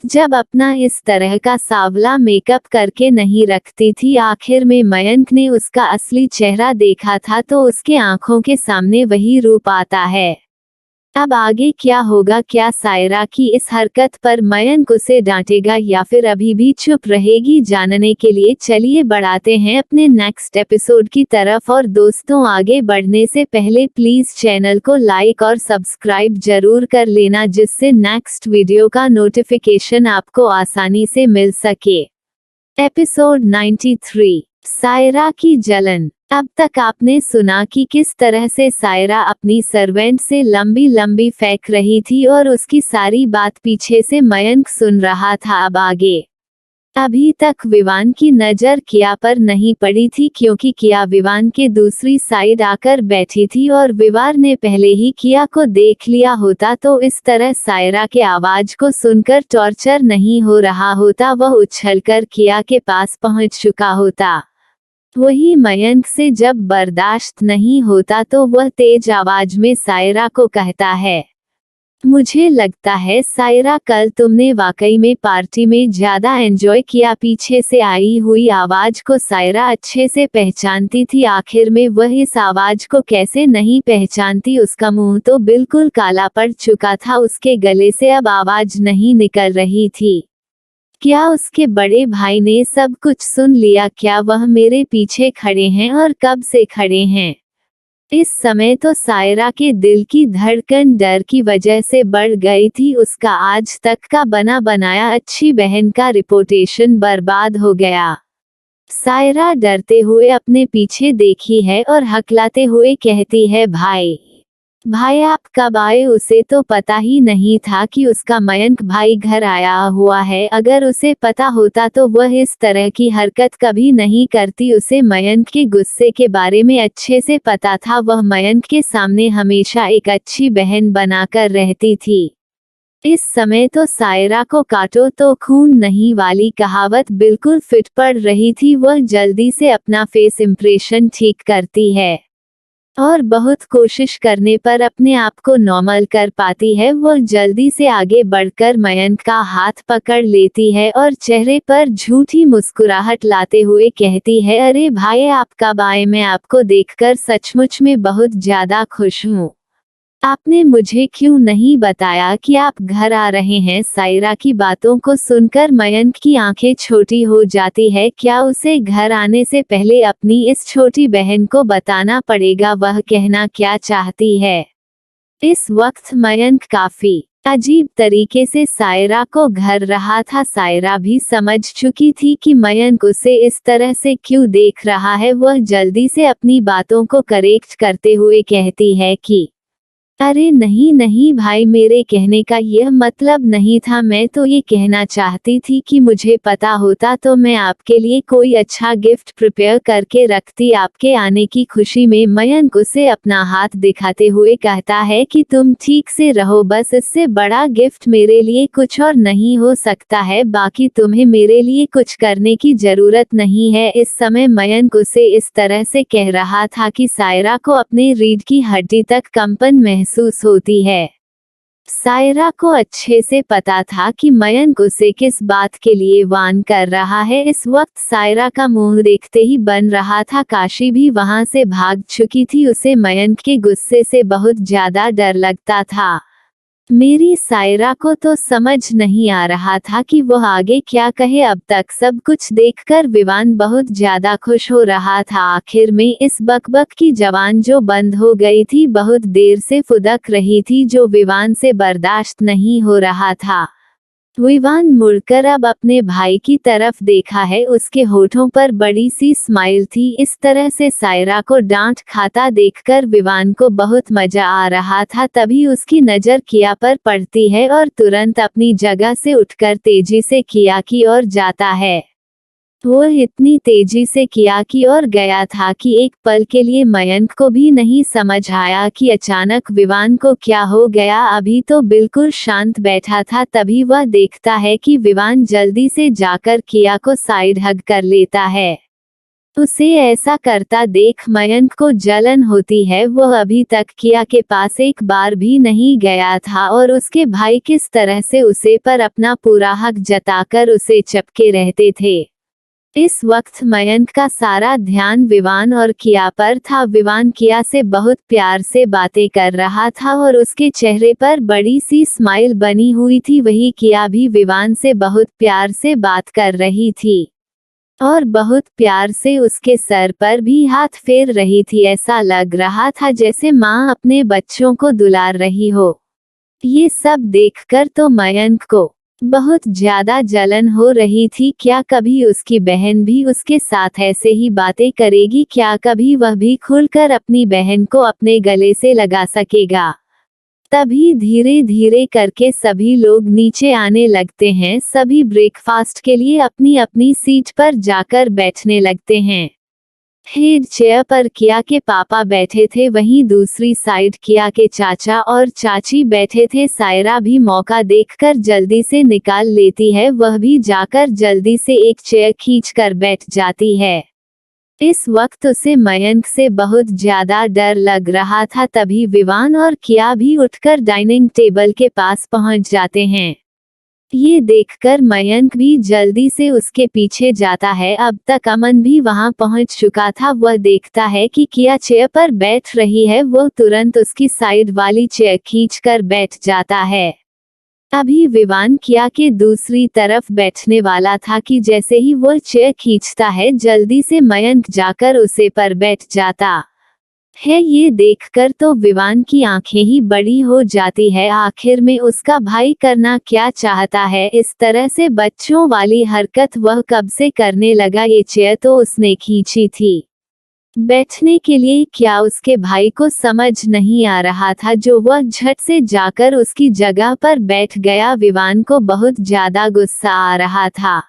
जब अपना इस तरह का सांवला मेकअप करके नहीं रखती थी, आखिर में मयंक ने उसका असली चेहरा देखा था, तो उसके आंखों के सामने वही रूप आता है। अब आगे क्या होगा? क्या सायरा की इस हरकत पर मयंक उसे डांटेगा या फिर अभी भी चुप रहेगी? जानने के लिए चलिए बढ़ाते हैं अपने नेक्स्ट एपिसोड की तरफ। और दोस्तों, आगे बढ़ने से पहले प्लीज चैनल को लाइक और सब्सक्राइब जरूर कर लेना, जिससे नेक्स्ट वीडियो का नोटिफिकेशन आपको आसानी से मिल सके। एपिसोड 93, सायरा की जलन। अब तक आपने सुना कि किस तरह से सायरा अपनी सर्वेंट से लंबी लंबी फेंक रही थी और उसकी सारी बात पीछे से मयंक सुन रहा था। अब आगे। अभी तक विवान की नजर किया पर नहीं पड़ी थी, क्योंकि किया विवान के दूसरी साइड आकर बैठी थी और विवार ने पहले ही किया को देख लिया होता तो इस तरह सायरा के आवाज को सुनकर टॉर्चर नहीं हो रहा होता। वह उछलकर किया के पास पहुंच चुका होता। वही मयंक से जब बर्दाश्त नहीं होता तो वह तेज आवाज में सायरा को कहता है, मुझे लगता है सायरा, कल तुमने वाकई में पार्टी में ज्यादा एंजॉय किया। पीछे से आई हुई आवाज को सायरा अच्छे से पहचानती थी। आखिर में वह इस आवाज को कैसे नहीं पहचानती? उसका मुंह तो बिल्कुल काला पड़ चुका था, उसके गले से अब आवाज नहीं निकल रही थी। क्या उसके बड़े भाई ने सब कुछ सुन लिया? क्या वह मेरे पीछे खड़े हैं? और कब से खड़े हैं? इस समय तो सायरा के दिल की धड़कन डर की वजह से बढ़ गई थी। उसका आज तक का बना बनाया अच्छी बहन का रिपुटेशन बर्बाद हो गया। सायरा डरते हुए अपने पीछे देखी है और हकलाते हुए कहती है, भाई भाई आप कब आए? उसे तो पता ही नहीं था कि उसका मयंक भाई घर आया हुआ है। अगर उसे पता होता तो वह इस तरह की हरकत कभी नहीं करती। उसे मयंक के गुस्से के बारे में अच्छे से पता था। वह मयंक के सामने हमेशा एक अच्छी बहन बनाकर रहती थी। इस समय तो सायरा को काटो तो खून नहीं वाली कहावत बिल्कुल फिट पड़ रही थी। वह जल्दी से अपना फेस इंप्रेशन ठीक करती है और बहुत कोशिश करने पर अपने आप को नॉर्मल कर पाती है। वह जल्दी से आगे बढ़कर मयंक का हाथ पकड़ लेती है और चेहरे पर झूठी मुस्कुराहट लाते हुए कहती है, अरे भाई आप कब आए? मैं आपको देखकर सचमुच में बहुत ज्यादा खुश हूँ। आपने मुझे क्यों नहीं बताया कि आप घर आ रहे हैं? सायरा की बातों को सुनकर मयंक की आंखें छोटी हो जाती है। क्या उसे घर आने से पहले अपनी इस छोटी बहन को बताना पड़ेगा वह कहना क्या चाहती है? इस वक्त मयंक काफी अजीब तरीके से सायरा को घर रहा था। सायरा भी समझ चुकी थी कि मयंक उसे इस तरह से क्यों देख रहा है। वह जल्दी से अपनी बातों को करेक्ट करते हुए कहती है कि अरे नहीं नहीं भाई, मेरे कहने का यह मतलब नहीं था। मैं तो ये कहना चाहती थी कि मुझे पता होता तो मैं आपके लिए कोई अच्छा गिफ्ट प्रिपेयर करके रखती आपके आने की खुशी में। मयंक उसे अपना हाथ दिखाते हुए कहता है कि तुम ठीक से रहो, बस इससे बड़ा गिफ्ट मेरे लिए कुछ और नहीं हो सकता है। बाकी तुम्हें मेरे लिए कुछ करने की जरूरत नहीं है। इस समय मयंक उसे इस तरह से कह रहा था कि सायरा को अपने रीढ़ की हड्डी तक कंपन महसूस होती है। सायरा को अच्छे से पता था कि मयंक उसे किस बात के लिए वार्न कर रहा है। इस वक्त सायरा का मुंह देखते ही बन रहा था। काशी भी वहां से भाग चुकी थी। उसे मयंक के गुस्से से बहुत ज्यादा डर लगता था। मेरी सायरा को तो समझ नहीं आ रहा था कि वह आगे क्या कहे। अब तक सब कुछ देखकर विवान बहुत ज्यादा खुश हो रहा था। आखिर में इस बकबक की जबान जो बंद हो गई थी, बहुत देर से फुदक रही थी, जो विवान से बर्दाश्त नहीं हो रहा था। विवान मुड़कर अब अपने भाई की तरफ देखा है। उसके होठों पर बड़ी सी स्माइल थी। इस तरह से सायरा को डांट खाता देखकर विवान को बहुत मजा आ रहा था। तभी उसकी नजर किया पर पड़ती है और तुरंत अपनी जगह से उठकर तेजी से किया की ओर जाता है। वह इतनी तेजी से किया की ओर गया था कि एक पल के लिए मयंक को भी नहीं समझ आया कि अचानक विवान को क्या हो गया। अभी तो बिल्कुल शांत बैठा था, तभी वह देखता है कि विवान जल्दी से जाकर किया को साइड हग कर लेता है। उसे ऐसा करता देख मयंक को जलन होती है। वह अभी तक किया के पास एक बार भी नहीं गया था और उसके भाई किस तरह से उसे पर अपना पूरा हक जताकर उसे चपके रहते थे। इस वक्त मयंक का सारा ध्यान विवान और किया पर था। विवान किया से बहुत प्यार से बातें कर रहा था और उसके चेहरे पर बड़ी सी स्माइल बनी हुई थी। वही किया भी विवान से बहुत प्यार से बात कर रही थी और बहुत प्यार से उसके सर पर भी हाथ फेर रही थी। ऐसा लग रहा था जैसे माँ अपने बच्चों को दुलार रही हो। ये सब देखकर तो मयंक को बहुत ज्यादा जलन हो रही थी। क्या कभी उसकी बहन भी उसके साथ ऐसे ही बातें करेगी? क्या कभी वह भी खुलकर अपनी बहन को अपने गले से लगा सकेगा? तभी धीरे धीरे करके सभी लोग नीचे आने लगते हैं। सभी ब्रेकफास्ट के लिए अपनी अपनी सीट पर जाकर बैठने लगते हैं। हेड चेयर पर किया के पापा बैठे थे, वहीं दूसरी साइड किया के चाचा और चाची बैठे थे। सायरा भी मौका देखकर जल्दी से निकाल लेती है। वह भी जाकर जल्दी से एक चेयर खींचकर बैठ जाती है। इस वक्त उसे मयंक से बहुत ज्यादा डर लग रहा था। तभी विवान और किया भी उठकर डाइनिंग टेबल के पास पहुंच जाते हैं। ये देखकर मयंक भी जल्दी से उसके पीछे जाता है। अब तक अमन भी वहां पहुंच चुका था। वह देखता है कि किया चेयर पर बैठ रही है। वो तुरंत उसकी साइड वाली चेयर खींचकर बैठ जाता है। अभी विवान किया के दूसरी तरफ बैठने वाला था कि जैसे ही वो चेयर खींचता है, जल्दी से मयंक जाकर उसे पर बैठ जाता है। ये देखकर तो विवान की आंखें ही बड़ी हो जाती है। आखिर में उसका भाई करना क्या चाहता है? इस तरह से बच्चों वाली हरकत वह कब से करने लगा? ये चेयर तो उसने खींची थी बैठने के लिए। क्या उसके भाई को समझ नहीं आ रहा था जो वह झट से जाकर उसकी जगह पर बैठ गया? विवान को बहुत ज्यादा गुस्सा आ रहा था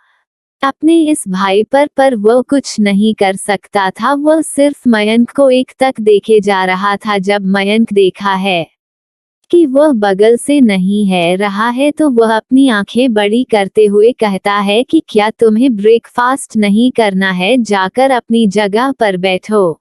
अपने इस भाई पर वो कुछ नहीं कर सकता था। वह सिर्फ मयंक को एक तक देखे जा रहा था। जब मयंक देखा है कि वह बगल से नहीं है रहा है, तो वह अपनी आंखें बड़ी करते हुए कहता है कि क्या तुम्हें ब्रेकफास्ट नहीं करना है? जाकर अपनी जगह पर बैठो।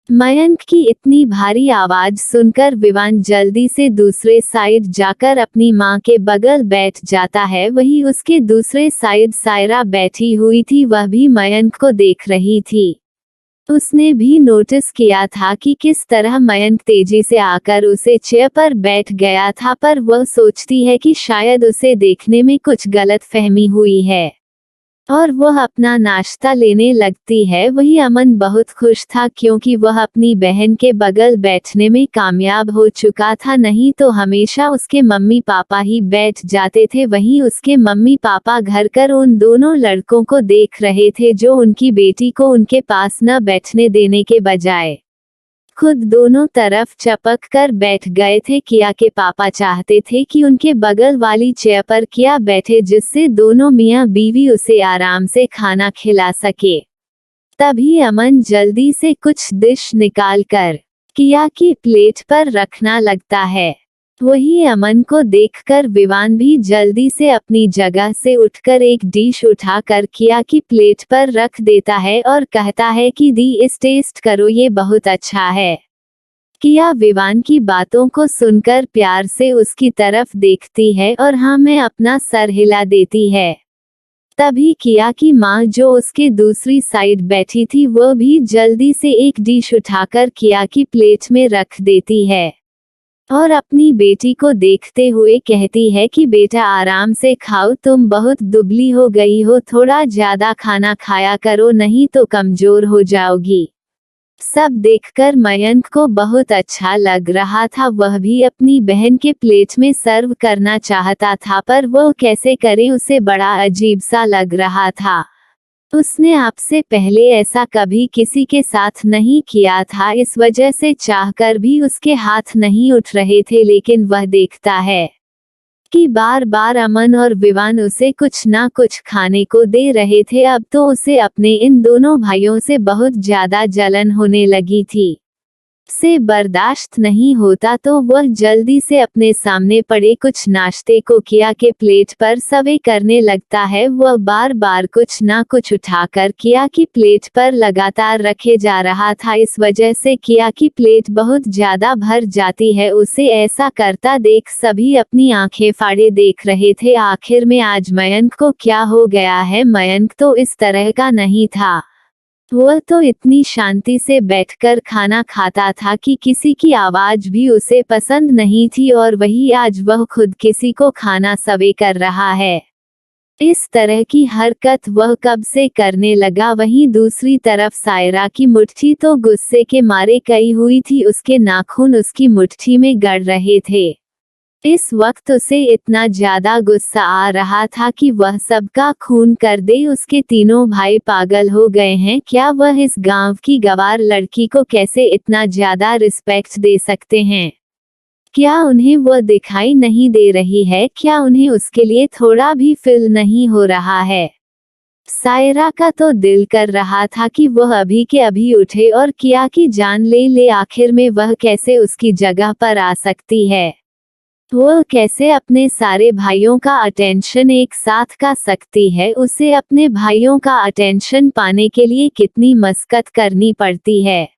मयंक की इतनी भारी आवाज सुनकर विवान जल्दी से दूसरे साइड जाकर अपनी मां के बगल बैठ जाता है। वही उसके दूसरे साइड सायरा बैठी हुई थी। वह भी मयंक को देख रही थी। उसने भी नोटिस किया था कि किस तरह मयंक तेजी से आकर उसे चेयर पर बैठ गया था, पर वह सोचती है कि शायद उसे देखने में कुछ गलतफहमी हुई है और वह अपना नाश्ता लेने लगती है। वही अमन बहुत खुश था क्योंकि वह अपनी बहन के बगल बैठने में कामयाब हो चुका था। नहीं तो हमेशा उसके मम्मी पापा ही बैठ जाते थे। वहीं उसके मम्मी पापा घर कर उन दोनों लड़कों को देख रहे थे जो उनकी बेटी को उनके पास न बैठने देने के बजाय खुद दोनों तरफ चपक कर बैठ गए थे। किया के पापा चाहते थे कि उनके बगल वाली चेयर पर किया बैठे, जिससे दोनों मियाँ बीवी उसे आराम से खाना खिला सके। तभी अमन जल्दी से कुछ डिश निकाल कर किया की प्लेट पर रखना लगता है। वही अमन को देखकर विवान भी जल्दी से अपनी जगह से उठकर एक डिश उठाकर किया की प्लेट पर रख देता है और कहता है कि दी, इस टेस्ट करो, ये बहुत अच्छा है। किया विवान की बातों को सुनकर प्यार से उसकी तरफ देखती है और हाँ में अपना सर हिला देती है। तभी किया की माँ, जो उसके दूसरी साइड बैठी थी, वो भी जल्दी से एक डिश उठाकर किया की प्लेट में रख देती है और अपनी बेटी को देखते हुए कहती है कि बेटा आराम से खाओ, तुम बहुत दुबली हो गई हो, थोड़ा ज्यादा खाना खाया करो, नहीं तो कमजोर हो जाओगी। सब देखकर मयंक को बहुत अच्छा लग रहा था। वह भी अपनी बहन के प्लेट में सर्व करना चाहता था, पर वो कैसे करे, उसे बड़ा अजीब सा लग रहा था। उसने आपसे पहले ऐसा कभी किसी के साथ नहीं किया था, इस वजह से चाहकर भी उसके हाथ नहीं उठ रहे थे। लेकिन वह देखता है कि बार बार अमन और विवान उसे कुछ ना कुछ खाने को दे रहे थे। अब तो उसे अपने इन दोनों भाइयों से बहुत ज्यादा जलन होने लगी थी। से बर्दाश्त नहीं होता तो वह जल्दी से अपने सामने पड़े कुछ नाश्ते को किया के प्लेट पर सर्व करने लगता है। वह बार बार कुछ ना कुछ उठाकर किया की प्लेट पर लगातार रखे जा रहा था, इस वजह से किया की प्लेट बहुत ज्यादा भर जाती है। उसे ऐसा करता देख सभी अपनी आंखें फाड़े देख रहे थे। आखिर में आज मयंक को क्या हो गया है? मयंक तो इस तरह का नहीं था। वह तो इतनी शांति से बैठकर खाना खाता था कि किसी की आवाज भी उसे पसंद नहीं थी, और वही आज वह खुद किसी को खाना सर्व कर रहा है। इस तरह की हरकत वह कब से करने लगा। वहीं दूसरी तरफ सायरा की मुट्ठी तो गुस्से के मारे कई हुई थी, उसके नाखून उसकी मुट्ठी में गड़ रहे थे। इस वक्त उसे इतना ज्यादा गुस्सा आ रहा था कि वह सबका खून कर दे। उसके तीनों भाई पागल हो गए हैं क्या? वह इस गांव की गंवार लड़की को कैसे इतना ज्यादा रिस्पेक्ट दे सकते हैं? क्या उन्हें वह दिखाई नहीं दे रही है? क्या उन्हें उसके लिए थोड़ा भी फील नहीं हो रहा है? सायरा का तो दिल कर रहा था कि वह अभी के अभी उठे और किया की जान ले ले। आखिर में वह कैसे उसकी जगह पर आ सकती है? वह कैसे अपने सारे भाइयों का अटेंशन एक साथ का सकती है? उसे अपने भाइयों का अटेंशन पाने के लिए कितनी मशक्कत करनी पड़ती है।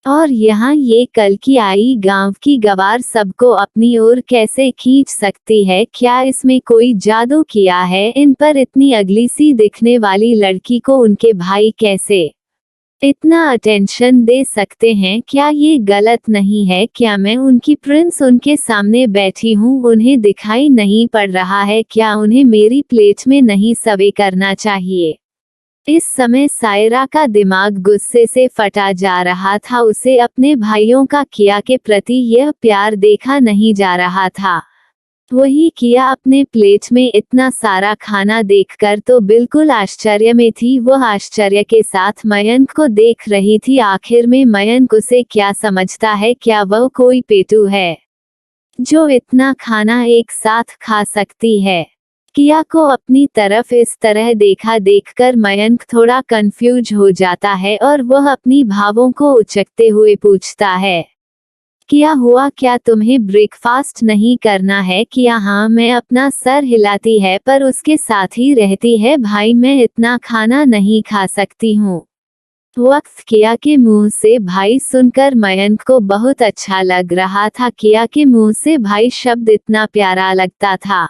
और यहाँ ये कल की आई गांव की गंवार सबको अपनी ओर कैसे खींच सकती है? क्या इसमें कोई जादू किया है? इन पर इतनी अगली सी दिखने वाली लड़की को उनके भाई कैसे इतना अटेंशन दे सकते हैं? क्या ये गलत नहीं है? क्या मैं उनकी प्रिंस उनके सामने बैठी हूँ, उन्हें दिखाई नहीं पड़ रहा है? क्या उन्हें मेरी प्लेट में नहीं सर्व करना चाहिए? इस समय सायरा का दिमाग गुस्से से फटा जा रहा था। उसे अपने भाइयों का किया के प्रति यह प्यार देखा नहीं जा रहा था। वही किया अपने प्लेट में इतना सारा खाना देखकर तो बिल्कुल आश्चर्य में थी। वह आश्चर्य के साथ मयंक को देख रही थी। आखिर में मयंक उसे क्या समझता है? क्या वह कोई पेटू है जो इतना खाना एक साथ खा सकती है? किया को अपनी तरफ इस तरह देखा देखकर मयंक थोड़ा कंफ्यूज हो जाता है और वह अपनी भावों को उचकते हुए पूछता है, क्या हुआ? क्या तुम्हें ब्रेकफास्ट नहीं करना है? किया हाँ मैं अपना सर हिलाती है, पर उसके साथ ही रहती है, भाई मैं इतना खाना नहीं खा सकती हूँ। वक्त किया के मुंह से भाई सुनकर मयंक को बहुत अच्छा लग रहा था। किया के मुंह से भाई शब्द इतना प्यारा लगता था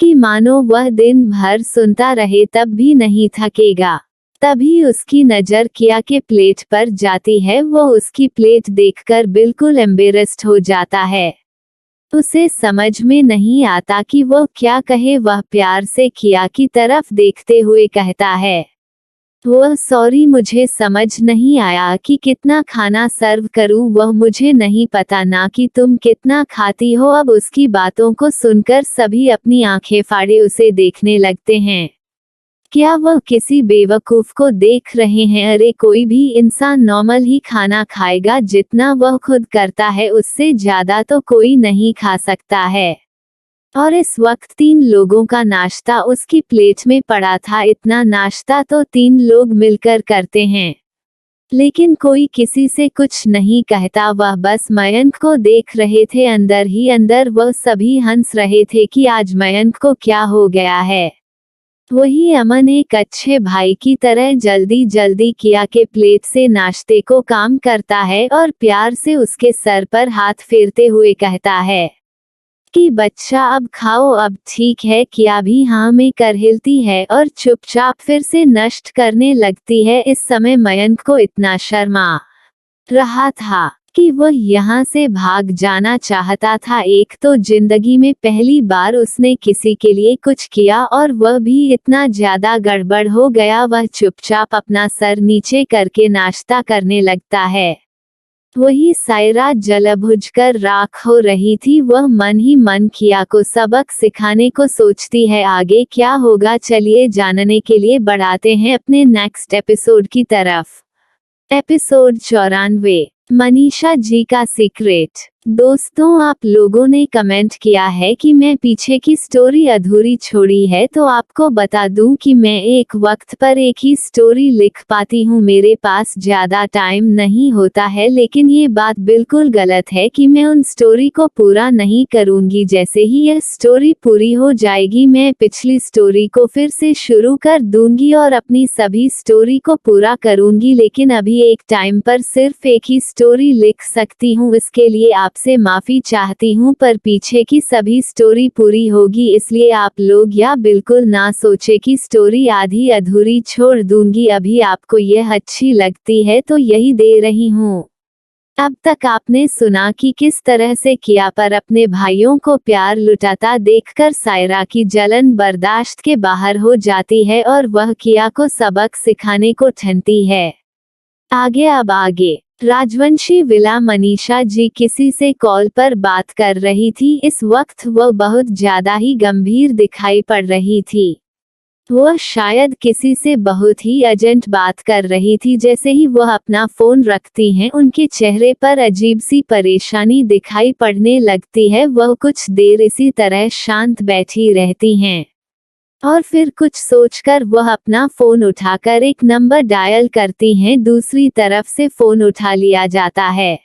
कि मानो वह दिन भर सुनता रहे तब भी नहीं थकेगा। तभी उसकी नज़र किया के प्लेट पर जाती है। वो उसकी प्लेट देखकर बिल्कुल एम्बेरस्ड हो जाता है। उसे समझ में नहीं आता कि वो क्या कहे। वह प्यार से किया की तरफ देखते हुए कहता है, वह सॉरी, मुझे समझ नहीं आया कि कितना खाना सर्व करूं। वह मुझे नहीं पता ना कि तुम कितना खाती हो। अब उसकी बातों को सुनकर सभी अपनी आंखें फाड़े उसे देखने लगते हैं। क्या वह किसी बेवकूफ को देख रहे हैं? अरे कोई भी इंसान नॉर्मल ही खाना खाएगा, जितना वह खुद करता है उससे ज्यादा तो कोई नहीं खा सकता है। और इस वक्त 3 लोगों का नाश्ता उसकी प्लेट में पड़ा था। इतना नाश्ता तो 3 लोग मिलकर करते हैं। लेकिन कोई किसी से कुछ नहीं कहता, वह बस मयंक को देख रहे थे। अंदर ही अंदर वह सभी हंस रहे थे कि आज मयंक को क्या हो गया है। वही अमन एक अच्छे भाई की तरह जल्दी जल्दी किया के प्लेट से नाश्ते को काम करता है और प्यार से उसके सर पर हाथ फेरते हुए कहता है कि बच्चा अब खाओ, अब ठीक है क्या? भी हाँ में कर हिलती है और चुपचाप फिर से नष्ट करने लगती है। इस समय मयंक को इतना शर्मा रहा था कि वह यहाँ से भाग जाना चाहता था। एक तो जिंदगी में पहली बार उसने किसी के लिए कुछ किया और वह भी इतना ज्यादा गड़बड़ हो गया। वह चुपचाप अपना सर नीचे करके नाश्ता करने लगता है। वही सायरा जलबुझ कर राख हो रही थी। वह मन ही मन किया को सबक सिखाने को सोचती है। आगे क्या होगा चलिए जानने के लिए बढ़ाते हैं अपने नेक्स्ट एपिसोड की तरफ। एपिसोड 94, मनीषा जी का सीक्रेट। दोस्तों, आप लोगों ने कमेंट किया है कि मैं पीछे की स्टोरी अधूरी छोड़ी है, तो आपको बता दूं कि मैं एक वक्त पर एक ही स्टोरी लिख पाती हूँ। मेरे पास ज्यादा टाइम नहीं होता है, लेकिन ये बात बिल्कुल गलत है कि मैं उन स्टोरी को पूरा नहीं करूंगी। जैसे ही यह स्टोरी पूरी हो जाएगी मैं पिछली स्टोरी को फिर से शुरू कर दूंगी और अपनी सभी स्टोरी को पूरा करूंगी। लेकिन अभी एक टाइम पर सिर्फ एक ही स्टोरी लिख सकती हूँ। इसके लिए आपसे माफी चाहती हूँ, पर पीछे की सभी स्टोरी पूरी होगी, इसलिए आप लोग या बिल्कुल ना सोचे कि स्टोरी आधी अधूरी छोड़ दूंगी। अभी आपको यह अच्छी लगती है तो यही दे रही हूँ। अब तक आपने सुना कि किस तरह से किया पर अपने भाइयों को प्यार लुटाता देखकर सायरा की जलन बर्दाश्त के बाहर हो जाती है और वह किया को सबक सिखाने को ठनती है। अब आगे राजवंशी विला। मनीषा जी किसी से कॉल पर बात कर रही थी। इस वक्त वह बहुत ज्यादा ही गंभीर दिखाई पड़ रही थी। वह शायद किसी से बहुत ही अर्जेंट बात कर रही थी। जैसे ही वह अपना फोन रखती हैं, उनके चेहरे पर अजीब सी परेशानी दिखाई पड़ने लगती है। वह कुछ देर इसी तरह शांत बैठी रहती हैं और फिर कुछ सोचकर वह अपना फोन उठाकर एक नंबर डायल करती हैं। दूसरी तरफ से फोन उठा लिया जाता है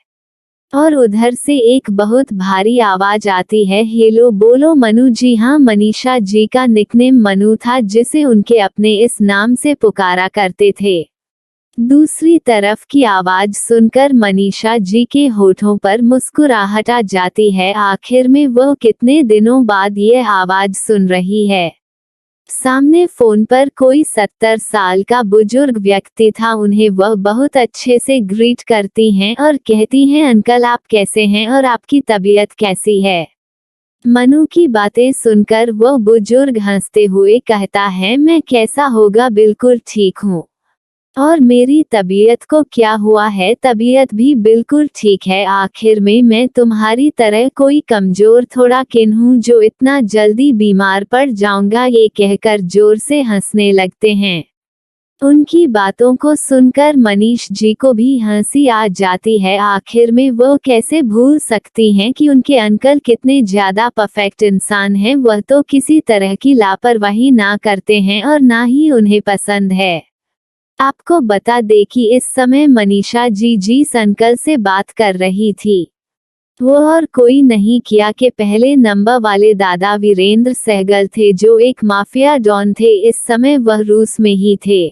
और उधर से एक बहुत भारी आवाज आती है। हेलो, बोलो मनु जी। हाँ, मनीषा जी का निकनेम मनु था, जिसे उनके अपने इस नाम से पुकारा करते थे। दूसरी तरफ की आवाज सुनकर मनीषा जी के होठों पर मुस्कुराहट आ जाती है। आखिर में वह कितने दिनों बाद यह आवाज सुन रही है। सामने फोन पर कोई 70 साल का बुजुर्ग व्यक्ति था। उन्हें वह बहुत अच्छे से ग्रीट करती हैं और कहती हैं, अंकल आप कैसे हैं और आपकी तबीयत कैसी है? मनु की बातें सुनकर वह बुजुर्ग हंसते हुए कहता है, मैं कैसा होगा, बिल्कुल ठीक हूँ। और मेरी तबीयत को क्या हुआ है? तबीयत भी बिल्कुल ठीक है। आखिर में मैं तुम्हारी तरह कोई कमजोर थोड़ा किन हूँ जो इतना जल्दी बीमार पड़ जाऊंगा। ये कहकर जोर से हंसने लगते हैं। उनकी बातों को सुनकर मनीष जी को भी हंसी आ जाती है। आखिर में वो कैसे भूल सकती हैं कि उनके अंकल कितने ज्यादा परफेक्ट इंसान हैं। वह तो किसी तरह की लापरवाही ना करते हैं और ना ही उन्हें पसंद है। आपको बता दे कि इस समय मनीषा जी जिस अंकल से बात कर रही थी, वो और कोई नहीं किया के पहले नंबर वाले दादा वीरेंद्र सहगल थे, जो एक माफिया डॉन थे। इस समय वह रूस में ही थे।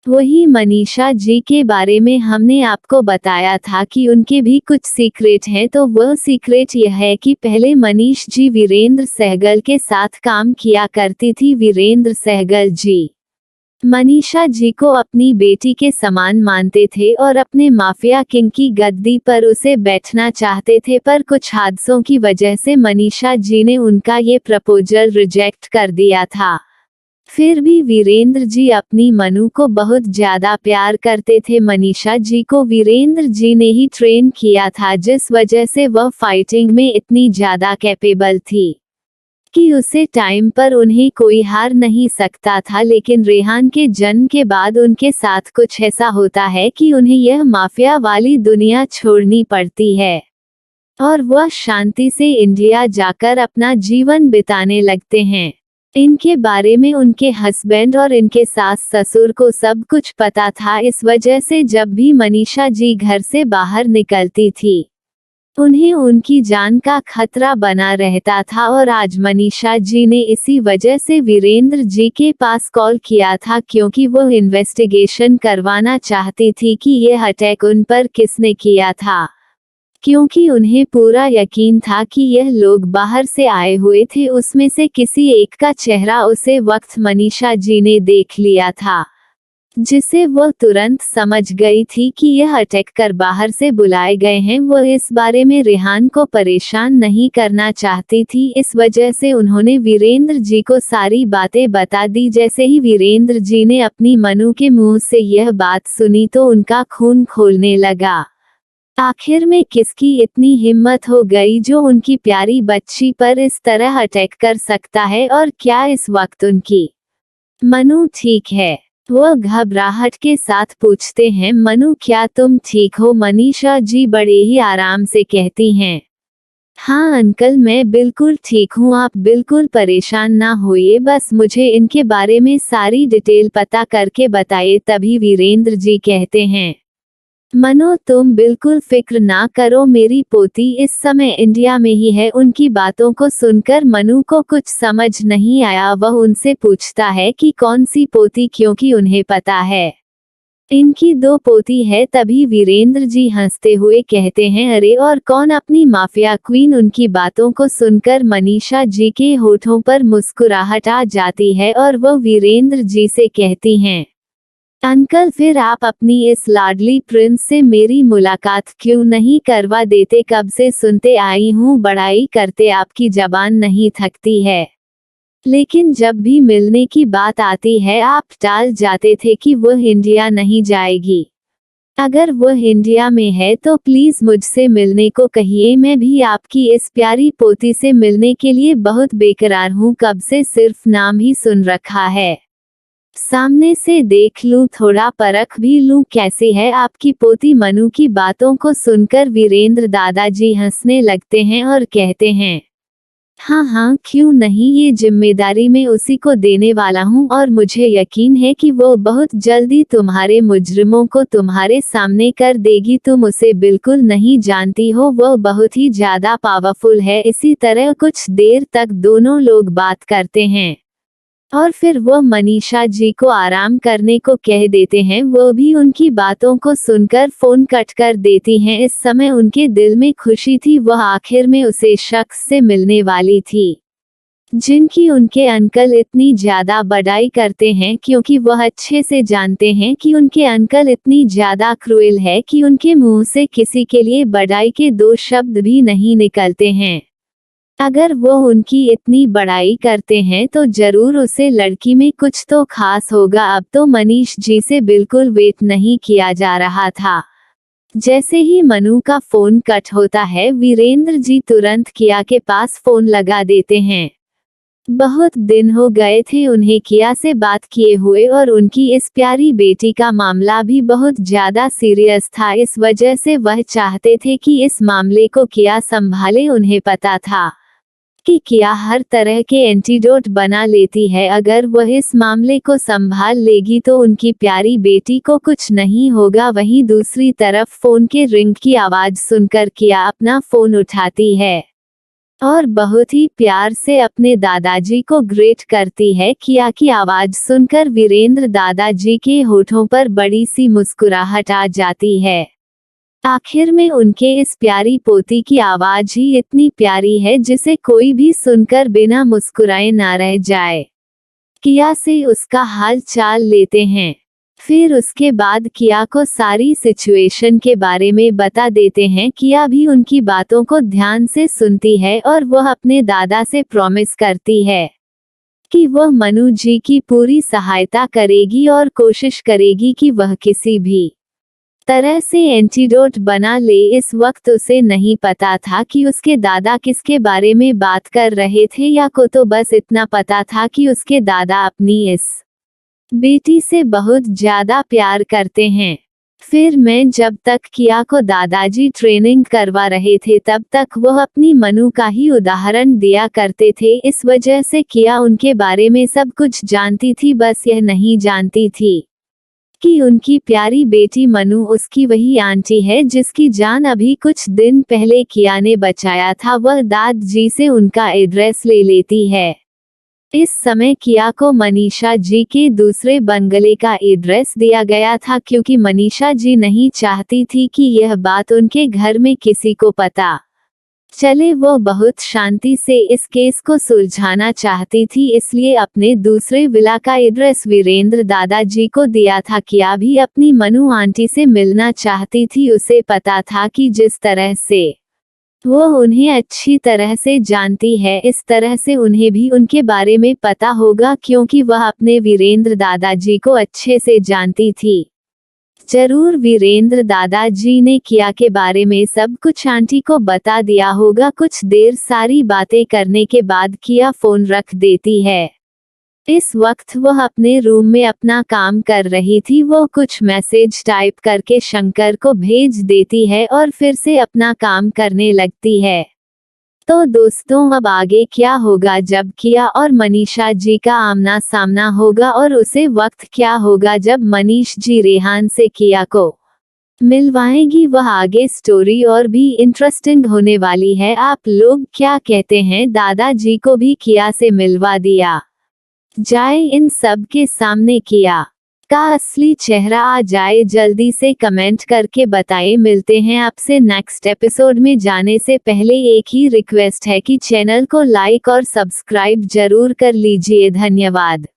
वही मनीषा जी के बारे में हमने आपको बताया था कि उनके भी कुछ सीक्रेट हैं। तो वह सीक्रेट यह है कि पहले मनीष जी वीरेंद्र सहगल के साथ काम किया करती थी। वीरेंद्र सहगल जी मनीषा जी को अपनी बेटी के समान मानते थे और अपने माफिया किंग की गद्दी पर उसे बैठना चाहते थे, पर कुछ हादसों की वजह से मनीषा जी ने उनका ये प्रपोजल रिजेक्ट कर दिया था। फिर भी वीरेंद्र जी अपनी मनु को बहुत ज्यादा प्यार करते थे। मनीषा जी को वीरेंद्र जी ने ही ट्रेन किया था, जिस वजह से वह फाइटिंग में इतनी ज्यादा कैपेबल थी कि उसे टाइम पर उन्हें कोई हार नहीं सकता था, लेकिन रेहान के जन्म के बाद उनके साथ कुछ ऐसा होता है कि उन्हें यह माफिया वाली दुनिया छोड़नी पड़ती है और वह शांति से इंडिया जाकर अपना जीवन बिताने लगते हैं। इनके बारे में उनके हस्बैंड और इनके सास ससुर को सब कुछ पता था, इस वजह से जब भी मनीषा जी घर से बाहर निकलती थी उन्हें उनकी जान का खतरा बना रहता था। और आज मनीषा जी ने इसी वजह से वीरेंद्र जी के पास कॉल किया था, क्योंकि वो इन्वेस्टिगेशन करवाना चाहती थी कि यह अटैक उन पर किसने किया था, क्योंकि उन्हें पूरा यकीन था कि यह लोग बाहर से आए हुए थे, उसमें से किसी एक का चेहरा उसे वक्त मनीषा जी ने देख लिया था, जिसे वो तुरंत समझ गई थी कि यह अटैक कर बाहर से बुलाए गए हैं। वो इस बारे में रेहान को परेशान नहीं करना चाहती थी, इस वजह से उन्होंने वीरेंद्र जी को सारी बातें बता दी। जैसे ही वीरेंद्र जी ने अपनी मनु के मुंह से यह बात सुनी तो उनका खून खौलने लगा। आखिर में किसकी इतनी हिम्मत हो गई जो उनकी प्यारी बच्ची पर इस तरह अटैक कर सकता है, और क्या इस वक्त उनकी मनु ठीक है? वो घबराहट के साथ पूछते हैं, मनु क्या तुम ठीक हो? मनीषा जी बड़े ही आराम से कहती हैं, हाँ अंकल मैं बिल्कुल ठीक हूँ, आप बिल्कुल परेशान ना होइए, बस मुझे इनके बारे में सारी डिटेल पता करके बताइए। तभी वीरेंद्र जी कहते हैं, मनु तुम बिल्कुल फिक्र ना करो, मेरी पोती इस समय इंडिया में ही है। उनकी बातों को सुनकर मनु को कुछ समझ नहीं आया। वह उनसे पूछता है कि कौन सी पोती, क्योंकि उन्हें पता है इनकी 2 पोती है। तभी वीरेंद्र जी हंसते हुए कहते हैं, अरे और कौन, अपनी माफिया क्वीन। उनकी बातों को सुनकर मनीषा जी के होठों पर मुस्कुराहट आ जाती है और वो वीरेंद्र जी से कहती हैं, अंकल फिर आप अपनी इस लाडली प्रिंस से मेरी मुलाकात क्यों नहीं करवा देते? कब से सुनते आई हूँ बड़ाई करते आपकी जबान नहीं थकती है, लेकिन जब भी मिलने की बात आती है आप टाल जाते थे कि वह इंडिया नहीं जाएगी। अगर वह इंडिया में है तो प्लीज मुझसे मिलने को कहिए, मैं भी आपकी इस प्यारी पोती से मिलने के लिए बहुत बेकरार हूँ, कब से सिर्फ नाम ही सुन रखा है, सामने से देख लूं, थोड़ा परख भी लूं कैसी है आपकी पोती। मनु की बातों को सुनकर वीरेंद्र दादाजी हंसने लगते हैं और कहते हैं, हाँ हाँ क्यों नहीं, ये जिम्मेदारी मैं उसी को देने वाला हूँ और मुझे यकीन है कि वो बहुत जल्दी तुम्हारे मुजरिमों को तुम्हारे सामने कर देगी। तुम उसे बिल्कुल नहीं जानती हो, वो बहुत ही ज्यादा पावरफुल है। इसी तरह कुछ देर तक दोनों लोग बात करते हैं और फिर वो मनीषा जी को आराम करने को कह देते हैं। वो भी उनकी बातों को सुनकर फोन कट कर देती हैं। इस समय उनके दिल में खुशी थी, वह आखिर में उसे शख्स से मिलने वाली थी जिनकी उनके अंकल इतनी ज्यादा बड़ाई करते हैं, क्योंकि वह अच्छे से जानते हैं कि उनके अंकल इतनी ज्यादा क्रूएल है कि उनके मुंह से किसी के लिए बड़ाई के 2 शब्द भी नहीं निकलते हैं। अगर वो उनकी इतनी बड़ाई करते हैं तो जरूर उसे लड़की में कुछ तो खास होगा। अब तो मनीष जी से बिल्कुल वेट नहीं किया जा रहा था। जैसे ही मनु का फोन कट होता है वीरेंद्र जी तुरंत किया के पास फोन लगा देते हैं। बहुत दिन हो गए थे उन्हें किया से बात किए हुए और उनकी इस प्यारी बेटी का मामला भी बहुत ज्यादा सीरियस था, इस वजह से वह चाहते थे कि इस मामले को किया संभाले। उन्हें पता था कि किया हर तरह के एंटीडोट बना लेती है, अगर वह इस मामले को संभाल लेगी तो उनकी प्यारी बेटी को कुछ नहीं होगा। वहीं दूसरी तरफ फोन के रिंग की आवाज सुनकर किया अपना फोन उठाती है और बहुत ही प्यार से अपने दादाजी को ग्रेट करती है। किया की आवाज सुनकर वीरेंद्र दादाजी के होठों पर बड़ी सी मुस्कुराहट आ जाती है। आखिर में उनके इस प्यारी पोती की आवाज ही इतनी प्यारी है जिसे कोई भी सुनकर बिना मुस्कुराए ना रह जाए। किया से उसका हाल चाल लेते हैं, फिर उसके बाद किया को सारी सिचुएशन के बारे में बता देते हैं। किया भी उनकी बातों को ध्यान से सुनती है और वह अपने दादा से प्रॉमिस करती है कि वह मनु जी की पूरी सहायता करेगी और कोशिश करेगी कि वह किसी भी तरह से एंटीडोट बना ले। इस वक्त उसे नहीं पता था कि उसके दादा किसके बारे में बात कर रहे थे, या को तो बस इतना पता था कि उसके दादा अपनी इस बेटी से बहुत ज्यादा प्यार करते हैं। फिर मैं जब तक किया को दादाजी ट्रेनिंग करवा रहे थे तब तक वो अपनी मनु का ही उदाहरण दिया करते थे। इस वजह से किया उनके बारे में सब कुछ जानती थी, बस यह नहीं जानती थी कि उनकी प्यारी बेटी मनु उसकी वही आंटी है जिसकी जान अभी कुछ दिन पहले किया ने बचाया था। वह दादाजी से उनका एड्रेस ले लेती है। इस समय किया को मनीषा जी के दूसरे बंगले का एड्रेस दिया गया था, क्योंकि मनीषा जी नहीं चाहती थी कि यह बात उनके घर में किसी को पता चले। वो बहुत शांति से इस केस को सुलझाना चाहती थी, इसलिए अपने दूसरे विला का एड्रेस वीरेंद्र दादाजी को दिया था। किया भी अपनी मनु आंटी से मिलना चाहती थी। उसे पता था कि जिस तरह से वो उन्हें अच्छी तरह से जानती है, इस तरह से उन्हें भी उनके बारे में पता होगा, क्योंकि वह अपने वीरेंद्र दादाजी को अच्छे से जानती थी। जरूर वीरेंद्र दादाजी ने किया के बारे में सब कुछ आंटी को बता दिया होगा। कुछ देर सारी बातें करने के बाद किया फोन रख देती है। इस वक्त वह अपने रूम में अपना काम कर रही थी। वो कुछ मैसेज टाइप करके शंकर को भेज देती है और फिर से अपना काम करने लगती है। तो दोस्तों, अब आगे क्या होगा जब किया और मनीषा जी का आमना सामना होगा, और उसे वक्त क्या होगा जब मनीष जी रेहान से किया को मिलवाएगी, वह आगे स्टोरी और भी इंटरेस्टिंग होने वाली है। आप लोग क्या कहते हैं? दादाजी को भी किया से मिलवा दिया जाए, इन सब के सामने किया का असली चेहरा आ जाए। जल्दी से कमेंट करके बताएं। मिलते हैं आपसे नेक्स्ट एपिसोड में। जाने से पहले एक ही रिक्वेस्ट है कि चैनल को लाइक और सब्सक्राइब जरूर कर लीजिए। धन्यवाद।